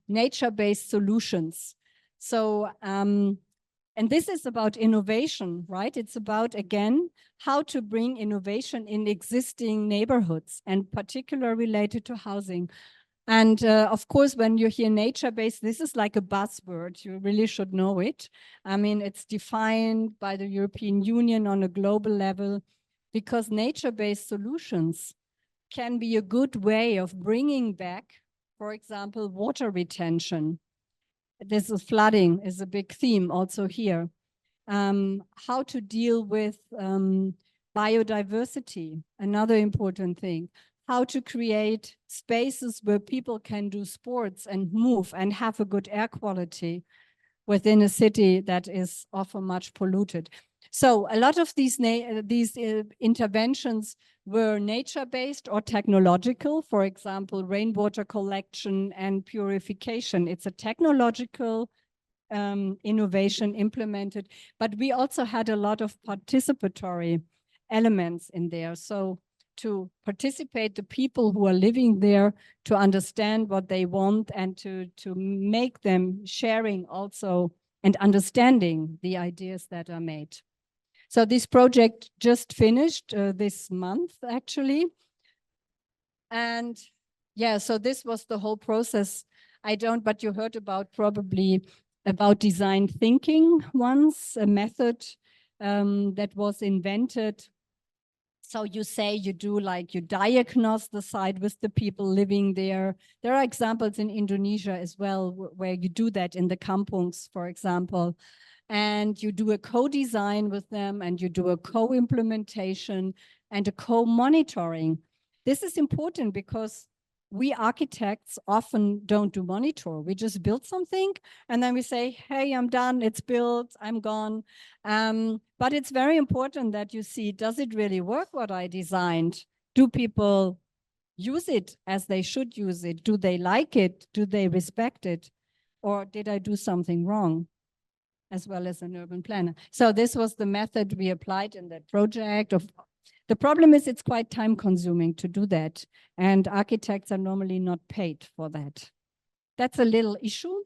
nature-based solutions. So, and this is about innovation, right? It's about, again, how to bring innovation in existing neighborhoods, and particularly related to housing. And of course, when you hear nature-based, this is like a buzzword. You really should know it. I mean, it's defined by the European Union on a global level, because nature-based solutions can be a good way of bringing back, for example, water retention. This is flooding is a big theme also here. How to deal with biodiversity, another important thing. How to create spaces where people can do sports and move and have a good air quality within a city that is often much polluted. So a lot of these interventions were nature-based or technological. For example, rainwater collection and purification. It's a technological innovation implemented, but we also had a lot of participatory elements in there. So to participate the people who are living there, to understand what they want, and to make them sharing also and understanding the ideas that are made. So this project just finished this month, actually. And yeah, so this was the whole process. But you heard probably about design thinking once, a method that was invented. So you say you diagnose the site with the people living there. There are examples in Indonesia as well where you do that in the kampungs, for example. And you do a co-design with them, and you do a co-implementation and a co-monitoring. This is important because we architects often don't do monitor. We just build something and then we say, hey, I'm done, it's built, I'm gone. But it's very important that you see, does it really work what I designed? Do people use it as they should use it? Do they like it? Do they respect it? Or did I do something wrong? As well as an urban planner. So this was the method we applied in that project. The problem is it's quite time consuming to do that. And architects are normally not paid for that. That's a little issue.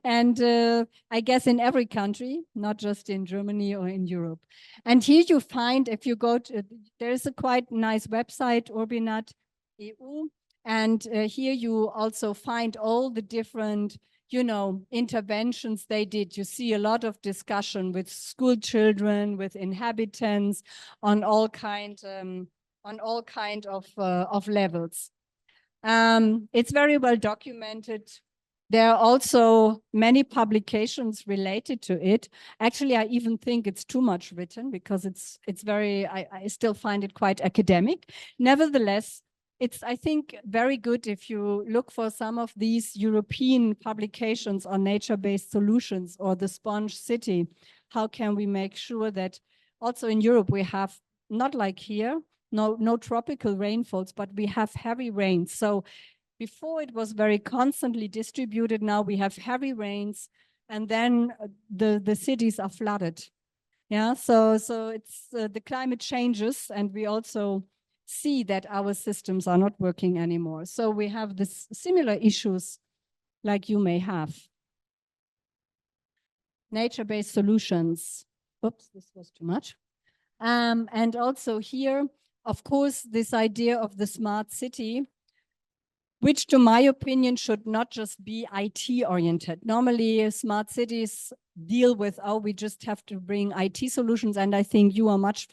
And I guess in every country, not just in Germany or in Europe. And here you find, if you go to, there's a quite nice website, Urbinat.eu. And here you also find all the different interventions they did. You see a lot of discussion with school children, with inhabitants, on all kind of levels. It's very well documented. There are also many publications related to it. Actually, I even think it's too much written because it's very. I still find it quite academic. Nevertheless, it's, I think, very good if you look for some of these European publications on nature-based solutions or the sponge city. How can we make sure that also in Europe we have, not like here, no tropical rainfalls, but we have heavy rains. So before it was very constantly distributed, now we have heavy rains, and then the cities are flooded. Yeah, so it's the climate changes, and we also see that our systems are not working anymore. So we have this similar issues like you may have. Nature-based solutions. Oops, this was too much. And also here, of course, this idea of the smart city, which to my opinion should not just be IT oriented. Normally smart cities deal with, oh, we just have to bring IT solutions. And I think you are much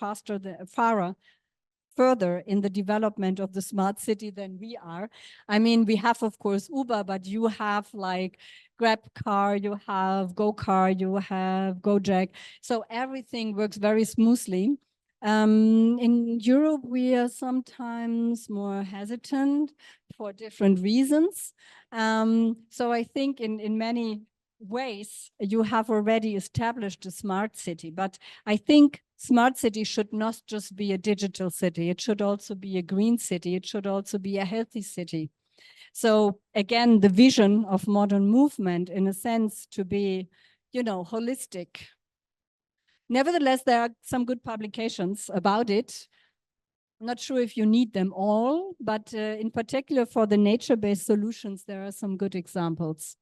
further in the development of the smart city than we are. I mean, we have, of course, Uber, but you have like Grab car, you have Go car, you have Gojek. So everything works very smoothly. In Europe, we are sometimes more hesitant for different reasons. So I think in many ways, you have already established a smart city, but I think smart city should not just be a digital city. It should also be a green city. It should also be a healthy city. So again, the vision of modern movement, in a sense, to be, holistic. Nevertheless, there are some good publications about it. I'm not sure if you need them all, but in particular for the nature-based solutions, there are some good examples.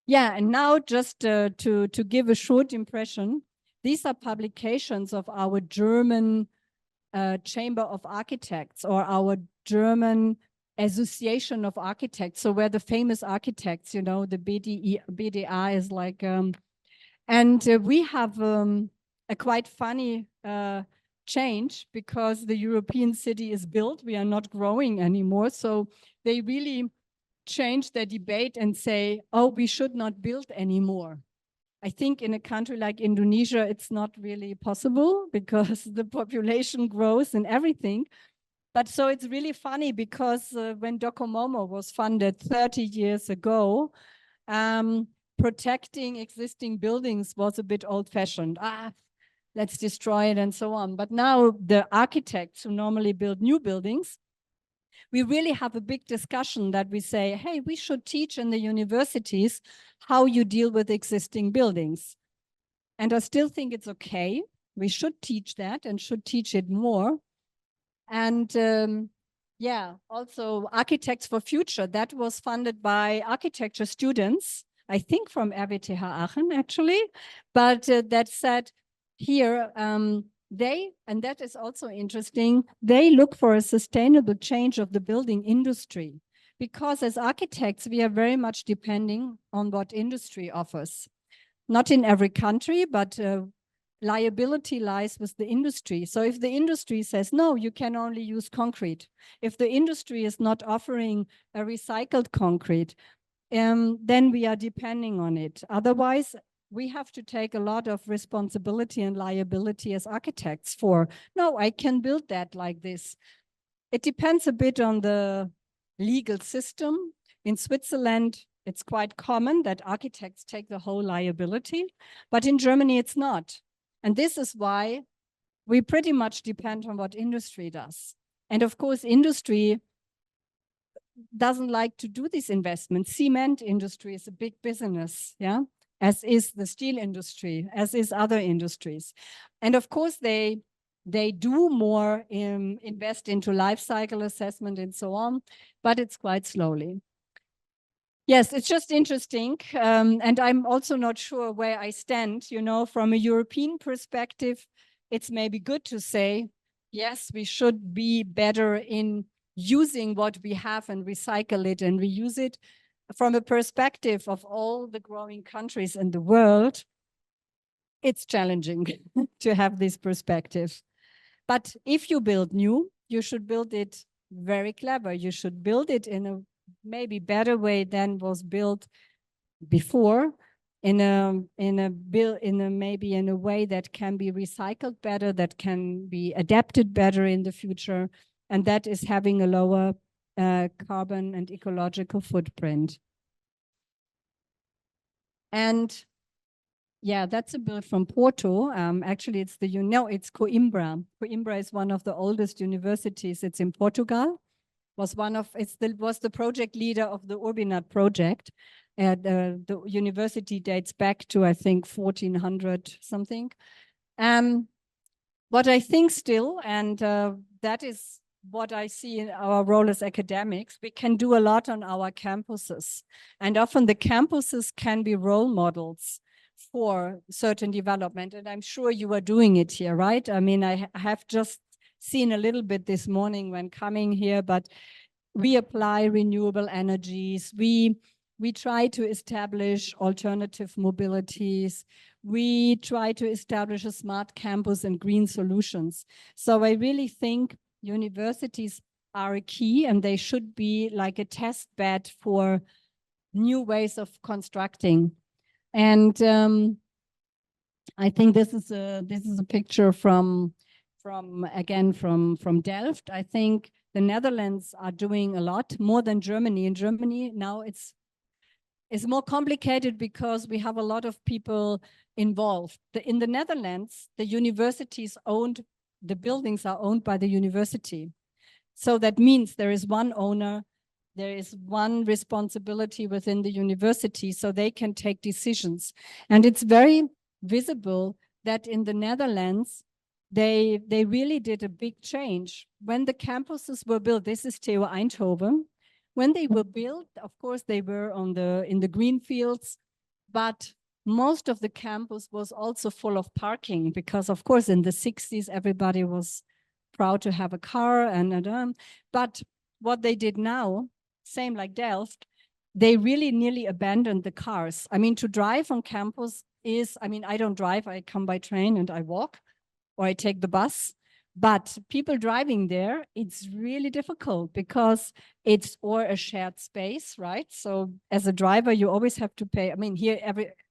Yeah, and now just to give a short impression, these are publications of our German Chamber of Architects or our German association of architects. So we're the famous architects, you know, the BDA is like, and we have a quite funny change because the European city is built. We are not growing anymore. So they really change their debate and say, oh, we should not build anymore. I think in a country like Indonesia, it's not really possible because the population grows and everything. But so it's really funny because when Docomomo was funded 30 years ago, protecting existing buildings was a bit old-fashioned. Let's destroy it and so on. But now the architects who normally build new buildings, we really have a big discussion that we say, hey, we should teach in the universities how you deal with existing buildings. And I still think it's okay. We should teach that and should teach it more. And yeah, also Architects for Future, that was funded by architecture students, I think from RWTH Aachen actually, but that said here, and that is also interesting, they look for a sustainable change of the building industry, because as architects, we are very much depending on what industry offers. Not in every country, but liability lies with the industry. So if the industry says, no, you can only use concrete, if the industry is not offering a recycled concrete, then we are depending on it. Otherwise, we have to take a lot of responsibility and liability as architects for, no, I can build that like this. It depends a bit on the legal system. In Switzerland, it's quite common that architects take the whole liability, but in Germany, it's not. And this is why we pretty much depend on what industry does. And of course, industry doesn't like to do these investments. Cement industry is a big business, yeah, as is the steel industry, as is other industries. And of course, they do more invest into life cycle assessment and so on, but it's quite slowly. Yes, it's just interesting. And I'm also not sure where I stand, you know, from a European perspective, it's maybe good to say, yes, we should be better in using what we have and recycle it and reuse it. From a perspective of all the growing countries in the world, it's challenging to have this perspective. But if you build new, you should build it very clever. You should build it in a maybe better way than was built before, maybe in a way that can be recycled better, that can be adapted better in the future, and that is having a lower carbon and ecological footprint. And yeah, that's a build from Porto. Actually, it's it's Coimbra. Coimbra is one of the oldest universities. It's in Portugal. Was the project leader of the Urbinat project. The university dates back to, I think, 1400 something. What I think still, and that is what I see in our role as academics, we can do a lot on our campuses. And often the campuses can be role models for certain development. And I'm sure you are doing it here, right? I mean, I have just seen a little bit this morning when coming here, but we apply renewable energies. We try to establish alternative mobilities. We try to establish a smart campus and green solutions. So I really think universities are a key, and they should be like a test bed for new ways of constructing. And I think this is a picture from Delft. I think the Netherlands are doing a lot more than Germany. In Germany now it's more complicated because we have a lot of people involved. In the Netherlands, the universities the buildings are owned by the university. So that means there is one owner, there is one responsibility within the university, so they can take decisions. And it's very visible that in the Netherlands, they really did a big change. When the campuses were built, this is TU Eindhoven, when they were built, of course, they were in the green fields, but most of the campus was also full of parking because, of course, in the 60s, everybody was proud to have a car. But what they did now, same like Delft, they really nearly abandoned the cars. I mean, to drive on campus is, I mean, I don't drive, I come by train and I walk, or I take the bus. But people driving there, it's really difficult because it's or a shared space, right? So as a driver, you always have to pay. I mean, here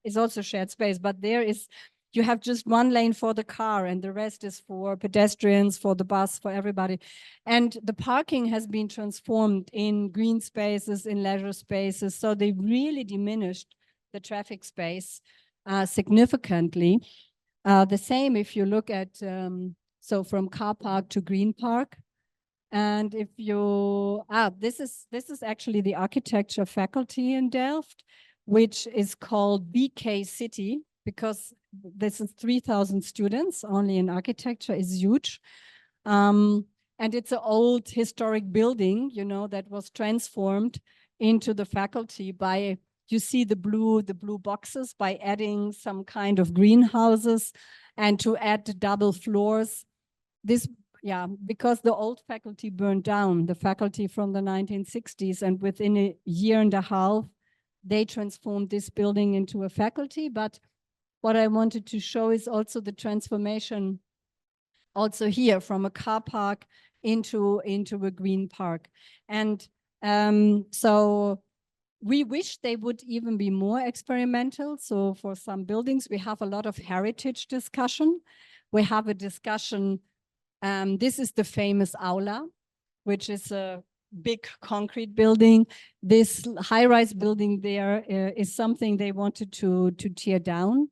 is also shared space, but there is, you have just one lane for the car and the rest is for pedestrians, for the bus, for everybody. And the parking has been transformed in green spaces, in leisure spaces. So they really diminished the traffic space significantly. The same if you look at, so from car park to green park. And if you, this is actually the architecture faculty in Delft, which is called BK City, because this is 3,000 students only in architecture, is huge. And it's an old historic building, you know, that was transformed into the faculty by, you see the blue boxes, by adding some kind of greenhouses and to add the double floors. This, yeah, because the old faculty burned down, the faculty from the 1960s, and within a year and a half, they transformed this building into a faculty. But what I wanted to show is also the transformation also here from a car park into a green park. And so we wish they would even be more experimental. So for some buildings, we have a lot of heritage discussion. We have a discussion, this is the famous aula, which is a big concrete building. This high-rise building there is something they wanted to tear down,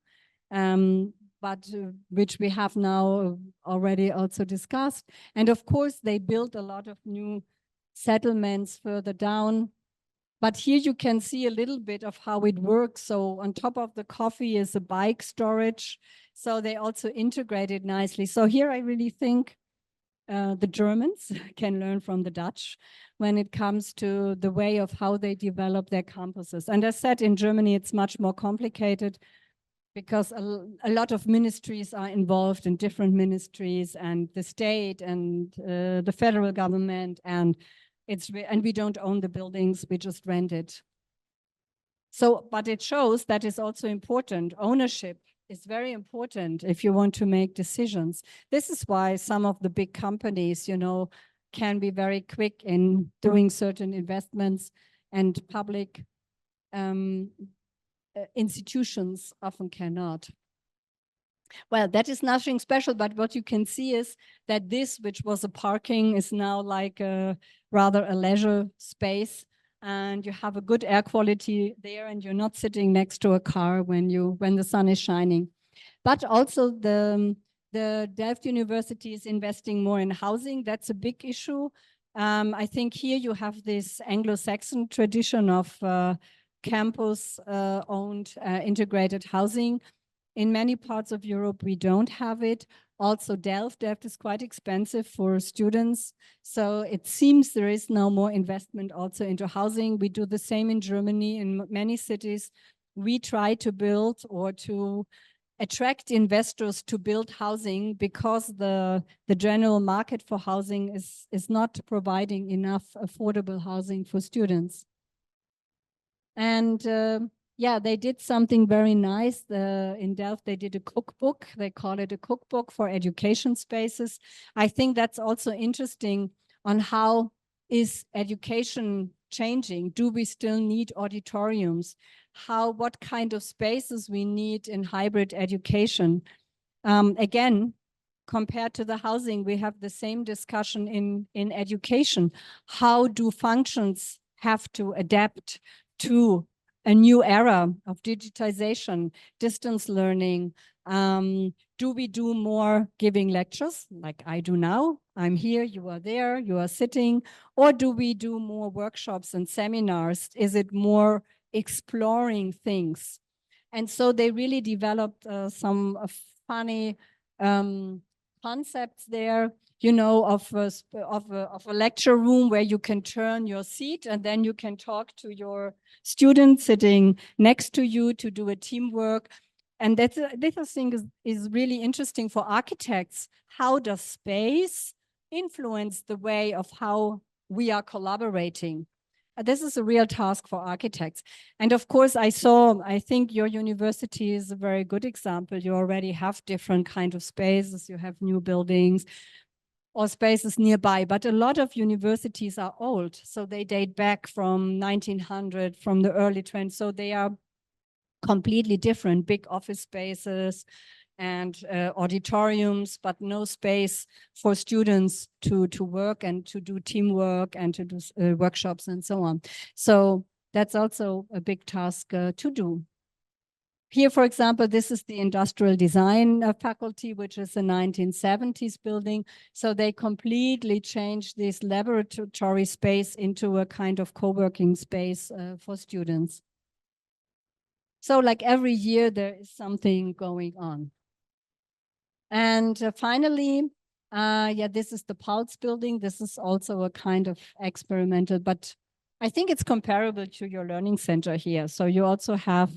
but which we have now already also discussed. And of course, they built a lot of new settlements further down. But here you can see a little bit of how it works. So on top of the coffee is a bike storage. So they also integrated nicely. So here I really think the Germans can learn from the Dutch when it comes to the way of how they develop their campuses. And as said, in Germany, it's much more complicated because a lot of ministries are involved in different ministries, and the state and the federal government, and we don't own the buildings, we just rent it. So, but it shows that is also important. Ownership is very important if you want to make decisions. This is why some of the big companies, you know, can be very quick in doing certain investments, and public institutions often cannot. Well, that is nothing special, but what you can see is that this, which was a parking, is now like rather a leisure space, and you have a good air quality there, and you're not sitting next to a car when the sun is shining. But also the Delft University is investing more in housing. That's a big issue. I think here you have this Anglo-Saxon tradition of campus-owned integrated housing. In many parts of Europe, we don't have it. Also, Delft is quite expensive for students. So it seems there is now more investment also into housing. We do the same in Germany. In many cities, we try to build or to attract investors to build housing, because the general market for housing is not providing enough affordable housing for students. And yeah, they did something very nice. In Delft, they did a cookbook. They call it a cookbook for education spaces. I think that's also interesting on how is education changing. Do we still need auditoriums? What kind of spaces we need in hybrid education? Again, compared to the housing, we have the same discussion in education. How do functions have to adapt to a new era of digitization, distance learning? Do we do more giving lectures like I do now? I'm here, you are there, you are sitting. Or do we do more workshops and seminars? Is it more exploring things? And so they really developed some funny concepts there, you know, of a lecture room where you can turn your seat and then you can talk to your student sitting next to you to do a teamwork. And this I think is really interesting for architects. How does space influence the way of how we are collaborating. This is a real task for architects. And of course, I think your university is a very good example. You already have different kind of spaces. You have new buildings or spaces nearby, but a lot of universities are old. So they date back from 1900, from the early 20s. So they are completely different, big office spaces and auditoriums, but no space for students to work and to do teamwork and to do workshops and so on. So that's also a big task to do. Here, for example, this is the industrial design faculty, which is a 1970s building. So they completely changed this laboratory space into a kind of co-working space for students. So like every year, there is something going on. And finally, yeah, this is the Pulse building. This is also a kind of experimental, but I think it's comparable to your learning center here. So you also have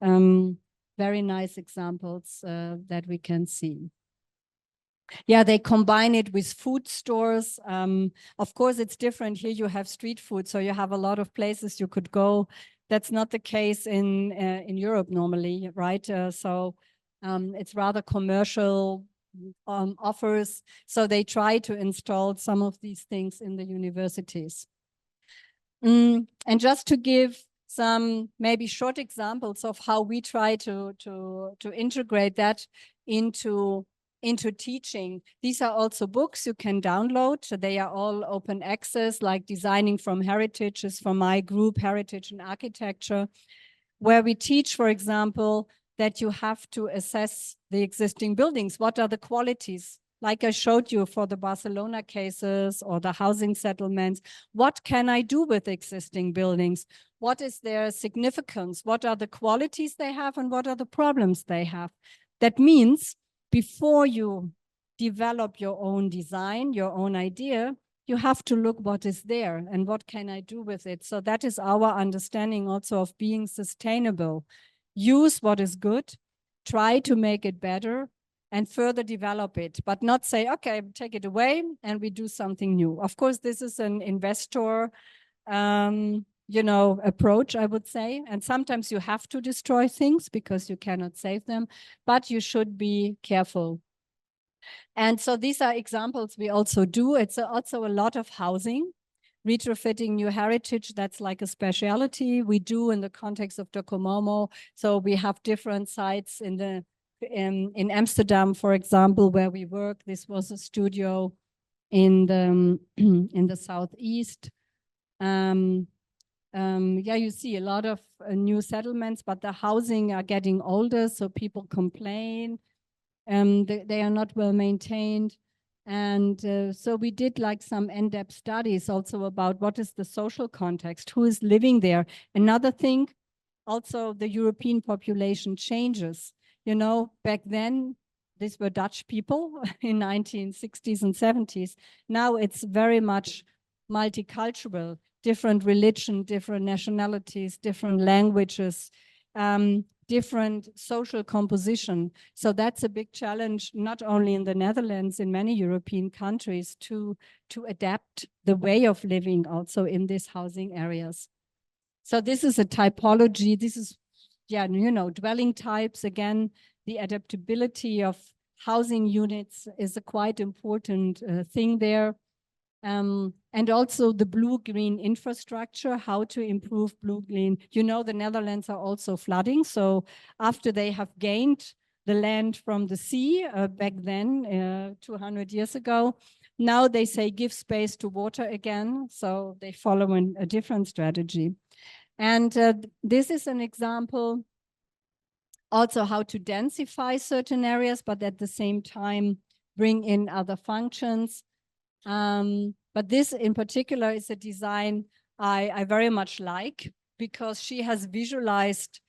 very nice examples that we can see. Yeah, they combine it with food stores. Of course, it's different. Here you have street food, so you have a lot of places you could go. That's not the case in Europe normally, right? So it's rather commercial offers. So they try to install some of these things in the universities. And just to give some maybe short examples of how we try to integrate that into teaching. These are also books you can download. They are all open access, like Designing from Heritage is from my group, Heritage and Architecture, where we teach, for example, that you have to assess the existing buildings. What are the qualities? Like I showed you for the Barcelona cases or the housing settlements, what can I do with existing buildings? What is their significance? What are the qualities they have and what are the problems they have? That means before you develop your own design, your own idea, you have to look what is there and what can I do with it. So that is our understanding also of being sustainable. Use what is good, try to make it better, and further develop it, but not say, okay, take it away and we do something new. Of course, this is an investor, approach, I would say. And sometimes you have to destroy things because you cannot save them, but you should be careful. And so these are examples we also do. It's also a lot of housing, retrofitting new heritage. That's like a specialty we do in the context of Docomomo. So we have different sites in Amsterdam, for example, where we work. This was a studio in the southeast. Yeah, you see a lot of new settlements, but the housing are getting older, so people complain. They are not well maintained. And so we did like some in-depth studies also about what is the social context, who is living there. Another thing, also the European population changes. You know, back then, these were Dutch people in 1960s and 70s. Now it's very much multicultural, different religion, different nationalities, different languages, different social composition. So that's a big challenge, not only in the Netherlands, in many European countries, to adapt the way of living also in these housing areas. So this is a typology. This is, yeah, dwelling types. Again, the adaptability of housing units is a quite important thing there. And also the blue-green infrastructure, how to improve blue-green. You know, the Netherlands are also flooding. So after they have gained the land from the sea back then, 200 years ago, now they say give space to water again. So they follow a different strategy. And this is an example also how to densify certain areas, but at the same time bring in other functions. But this in particular is a design I very much like, because she has visualized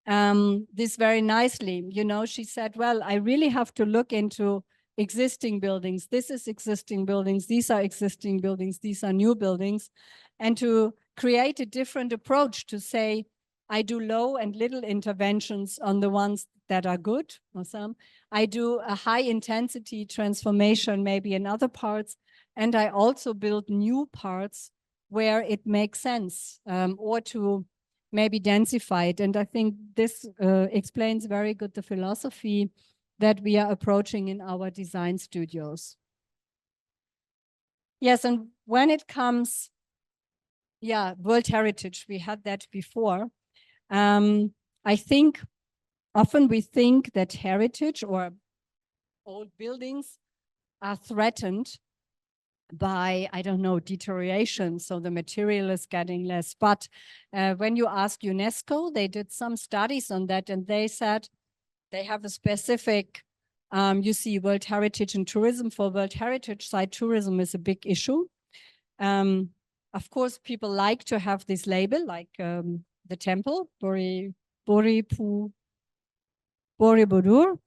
this very nicely. You know, she said, well, I really have to look into existing buildings. This is existing buildings. These are existing buildings. These are new buildings. And to create a different approach to say, I do low and little interventions on the ones that are good or some. I do a high intensity transformation maybe in other parts. And I also build new parts where it makes sense, or to maybe densify it. And I think this explains very good the philosophy that we are approaching in our design studios. Yes, and when it comes, yeah, World Heritage, we had that before. I think often we think that heritage or old buildings are threatened by, I don't know, deterioration. So the material is getting less. But when you ask UNESCO, they did some studies on that, and they said they have a specific, you see, World Heritage and tourism. For World Heritage site, tourism is a big issue. Of course, people like to have this label, like the temple, Borobudur.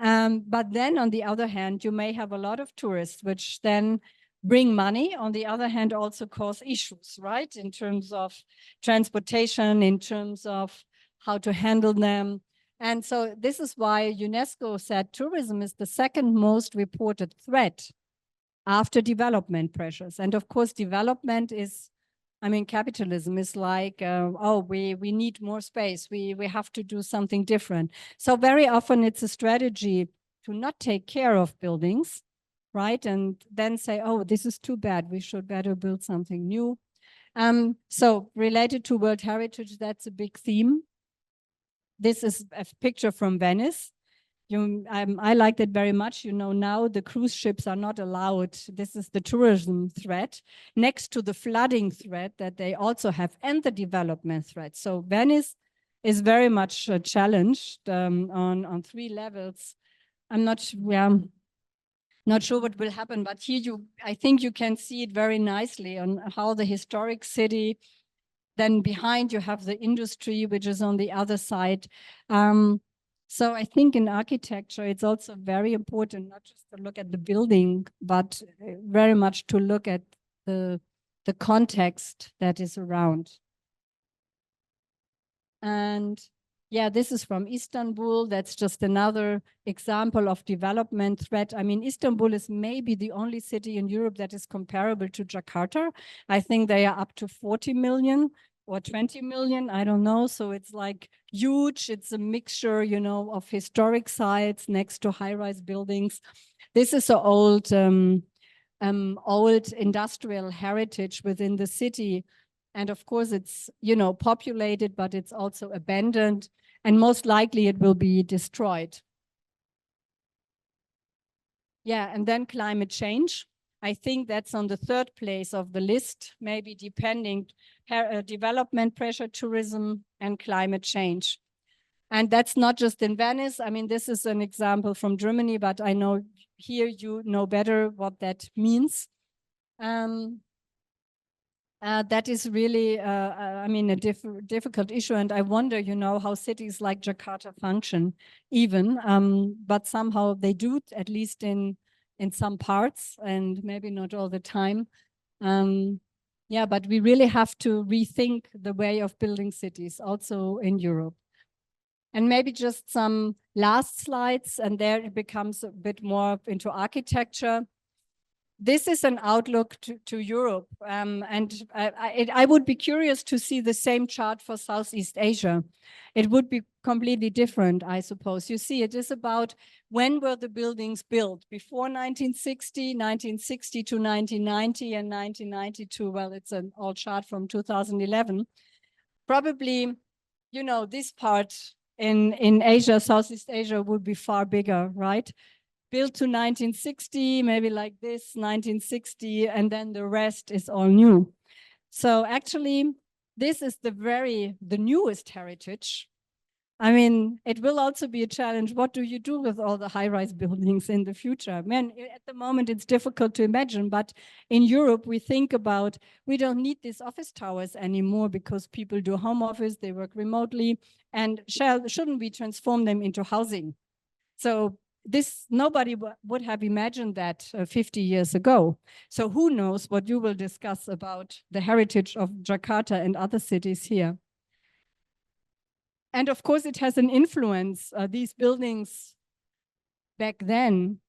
But then on the other hand, you may have a lot of tourists, which then bring money. On the other hand, also cause issues, right? In terms of transportation, in terms of how to handle them. And so this is why UNESCO said tourism is the second most reported threat after development pressures. And of course, development is, I mean, capitalism is like, oh, we need more space. We have to do something different. So very often it's a strategy to not take care of buildings, right? And then say, oh, this is too bad. We should better build something new. So related to World Heritage, that's a big theme. This is a picture from Venice. I like that very much. You know, now the cruise ships are not allowed. This is the tourism threat next to the flooding threat that they also have and the development threat. So Venice is very much challenged on 3 levels. I'm not sure what will happen, but here I think you can see it very nicely on how the historic city, then behind you have the industry, which is on the other side. So I think in architecture, it's also very important not just to look at the building, but very much to look at the context that is around. And yeah, this is from Istanbul. That's just another example of development threat. I mean, Istanbul is maybe the only city in Europe that is comparable to Jakarta. I think they are up to 40 million. Or 20 million, I don't know. So it's like huge. It's a mixture, you know, of historic sites next to high-rise buildings. This is an old industrial heritage within the city. And of course, it's, you know, populated, but it's also abandoned. And most likely it will be destroyed. Yeah, and then climate change. I think that's on the 3rd place of the list, maybe depending development pressure, tourism, and climate change. And that's not just in Venice. I mean, this is an example from Germany, but I know here you know better what that means. That is really, I mean, a difficult issue. And I wonder, you know, how cities like Jakarta function even, but somehow they do, at least in some parts, and maybe not all the time. Yeah, but we really have to rethink the way of building cities also in Europe. And maybe just some last slides, and there it becomes a bit more into architecture. This is an outlook to Europe, and I would be curious to see the same chart for Southeast Asia. It would be completely different, I suppose. You see, it is about when were the buildings built? Before 1960, 1960 to 1990, and 1992. Well, it's an old chart from 2011. Probably, you know, this part in Asia, Southeast Asia, would be far bigger, right? Built to 1960, maybe like this, 1960, and then the rest is all new. So actually, this is the newest heritage. I mean, it will also be a challenge. What do you do with all the high-rise buildings in the future? Man, at the moment, it's difficult to imagine, but in Europe, we think about, we don't need these office towers anymore because people do home office, they work remotely, and shouldn't we transform them into housing? So nobody would have imagined that 50 years ago. So who knows what you will discuss about the heritage of Jakarta and other cities here. And of course, it has an influence. These buildings back then,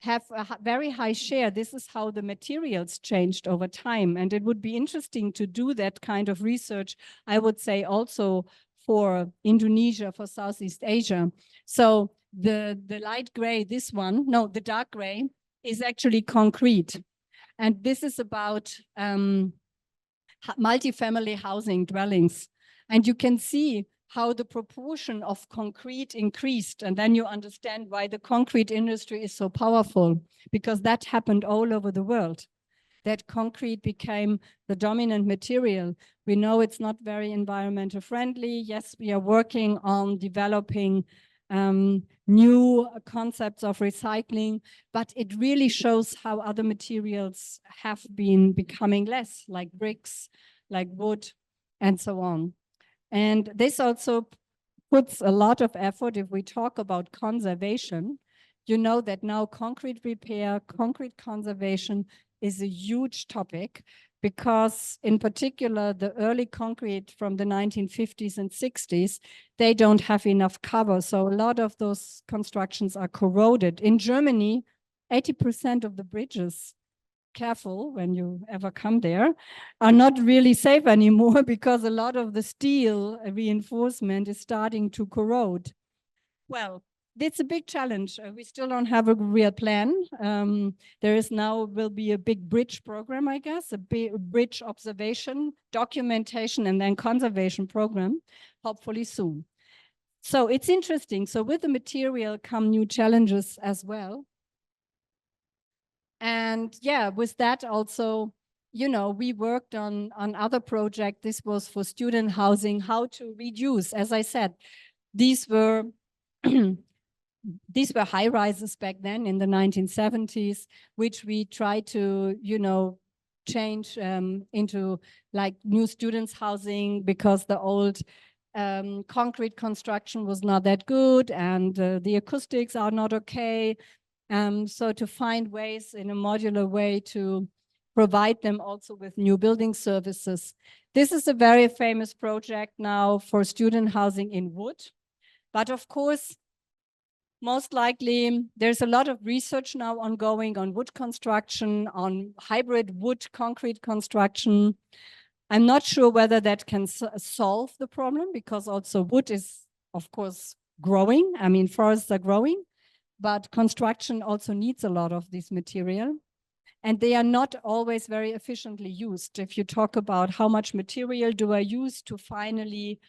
have a very high share. This is how the materials changed over time. And it would be interesting to do that kind of research, I would say also for Indonesia, for Southeast Asia. So the light gray, this one, no, the dark gray is actually concrete. And this is about multifamily housing dwellings. And you can see how the proportion of concrete increased. And then you understand why the concrete industry is so powerful, because that happened all over the world. That concrete became the dominant material. We know it's not very environmental friendly. Yes, we are working on developing new concepts of recycling, but it really shows how other materials have been becoming less, like bricks, like wood, and so on. And this also puts a lot of effort. If we talk about conservation, you know that now concrete repair, concrete conservation is a huge topic, because in particular, the early concrete from the 1950s and 60s, they don't have enough cover. So a lot of those constructions are corroded. In Germany, 80% of the bridges, careful when you ever come there, are not really safe anymore, because a lot of the steel reinforcement is starting to corrode. Well, it's a big challenge. We still don't have a real plan. There is now will be a big bridge program, I guess, a big bridge observation, documentation, and then conservation program, hopefully soon. So it's interesting. So with the material come new challenges as well. And yeah, with that also, you know, we worked on other projects. This was for student housing, how to reduce. As I said, these were these were high rises back then in the 1970s, which we tried to, you know, change into like new students housing, because the old concrete construction was not that good, and the acoustics are not okay. So to find ways in a modular way to provide them also with new building services. This is a very famous project now for student housing in wood. But of course, most likely there's a lot of research now ongoing on wood construction, on hybrid wood concrete construction. I'm not sure whether that can solve the problem, because also wood is, of course, growing. I mean, forests are growing, but construction also needs a lot of this material. And they are not always very efficiently used. If you talk about how much material do I use to finally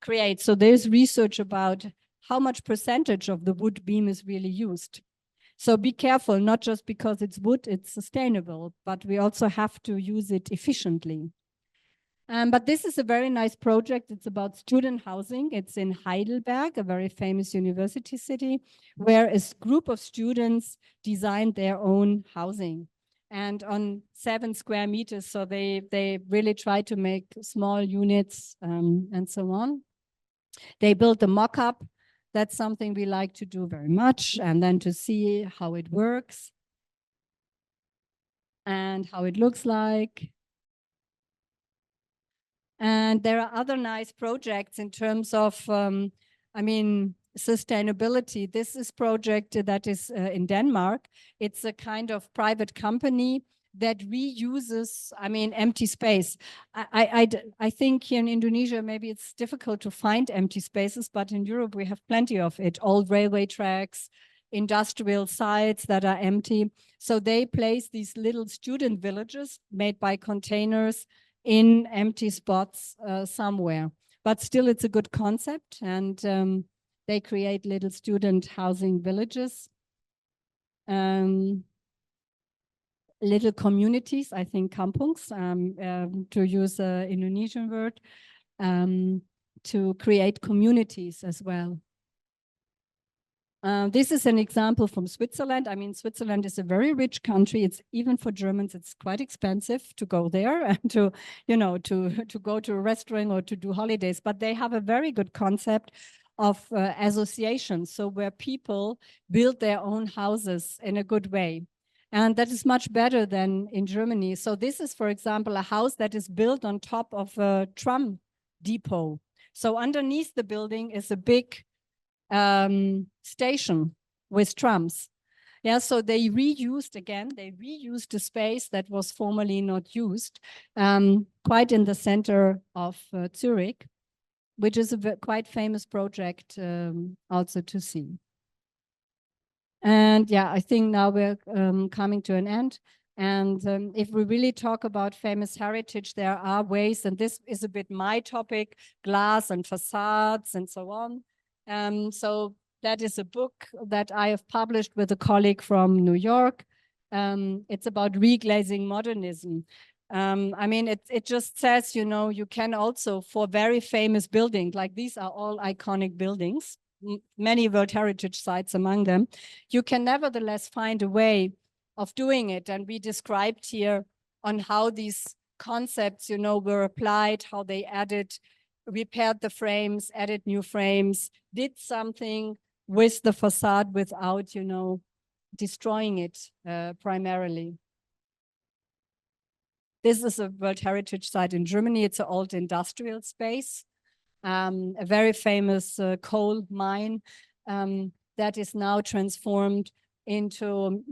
create. So there's research about how much percentage of the wood beam is really used. So be careful, not just because it's wood, it's sustainable, but we also have to use it efficiently. But this is a very nice project. It's about student housing. It's in Heidelberg, a very famous university city, where a group of students designed their own housing, and on 7 square meters. So they really try to make small units and so on. They built a mock-up. That's something we like to do very much, and then to see how it works and how it looks like. And there are other nice projects in terms of, I mean, sustainability. This is a project that is in Denmark. It's a kind of private company that reuses, I mean, empty space. I think here in Indonesia, maybe it's difficult to find empty spaces, but in Europe, we have plenty of it. Old railway tracks, industrial sites that are empty. So they place these little student villages made by containers in empty spots somewhere. But still, it's a good concept. And they create little student housing villages. Little communities, I think kampungs, to use an Indonesian word, to create communities as well. This is an example from Switzerland. I mean, Switzerland is a very rich country. It's even for Germans, it's quite expensive to go there and to, you know, to go to a restaurant or to do holidays. But they have a very good concept of associations. So where people build their own houses in a good way. And that is much better than in Germany. So this is, for example, a house that is built on top of a tram depot. So underneath the building is a big station with trams. Yeah, so they reused the space that was formerly not used, quite in the center of Zurich, which is a quite famous project also to see. And yeah, I think now we're coming to an end. And if we really talk about famous heritage, there are ways, and this is a bit my topic, glass and facades and so on. So that is a book that I have published with a colleague from New York. It's about reglazing modernism. I mean, it just says, you know, you can also, for very famous buildings, like these are all iconic buildings, many World Heritage sites among them, you can nevertheless find a way of doing it. And we described here on how these concepts, you know, were applied, how they added, repaired the frames, added new frames, did something with the facade without, you know, destroying it primarily. This is a World Heritage site in Germany. It's an old industrial space, a very famous coal mine that is now transformed into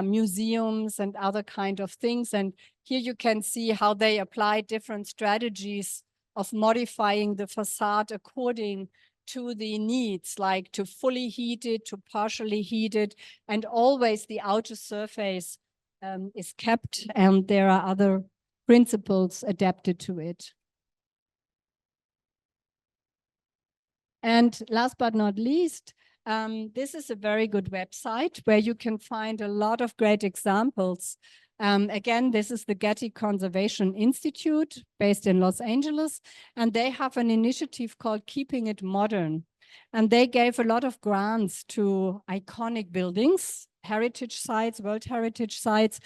museums and other kind of things. And here you can see how they apply different strategies of modifying the facade according to the needs, like to fully heat it, to partially heat it, and always the outer surface is kept, and there are other principles adapted to it. And last but not least, this is a very good website where you can find a lot of great examples. Again, this is the Getty Conservation Institute based in Los Angeles, and they have an initiative called Keeping It Modern. And they gave a lot of grants to iconic buildings, heritage sites, World Heritage sites,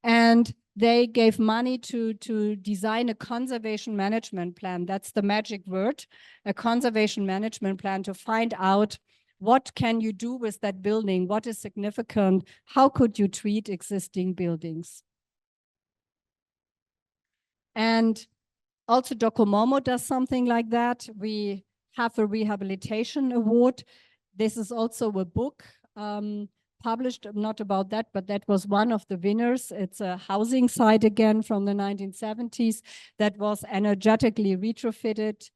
and they gave money to design a conservation management plan. That's the magic word, a conservation management plan, to find out what can you do with that building, what is significant, how could you treat existing buildings. And also Docomomo does something like that. We have a rehabilitation award. This is also a book published, not about that, but that was one of the winners. It's a housing site again from the 1970s that was energetically retrofitted.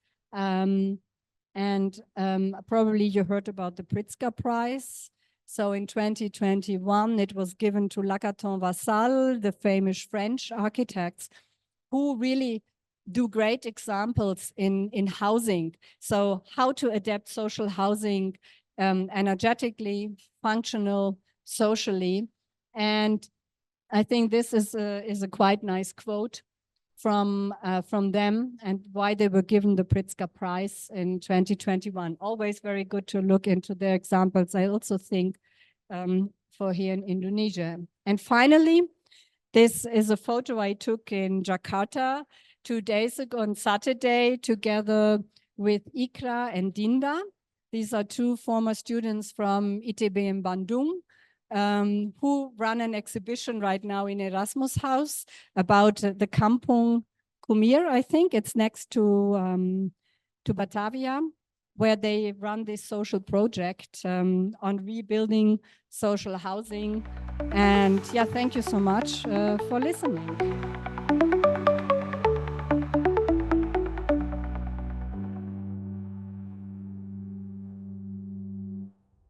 Probably you heard about the Pritzker Prize. So in 2021, it was given to Lacaton Vassal, the famous French architects, who really do great examples in housing. So how to adapt social housing energetically, functional, socially. And I think this is a quite nice quote from them, and why they were given the Pritzker Prize in 2021. Always very good to look into their examples, I also think, for here in Indonesia. And finally, this is a photo I took in Jakarta 2 days ago on Saturday, together with Ikra and Dinda. These are two former students from ITB in Bandung, who run an exhibition right now in Erasmus House about the Kampung Kumir, I think. It's next to Batavia, where they run this social project on rebuilding social housing. And yeah, thank you so much for listening.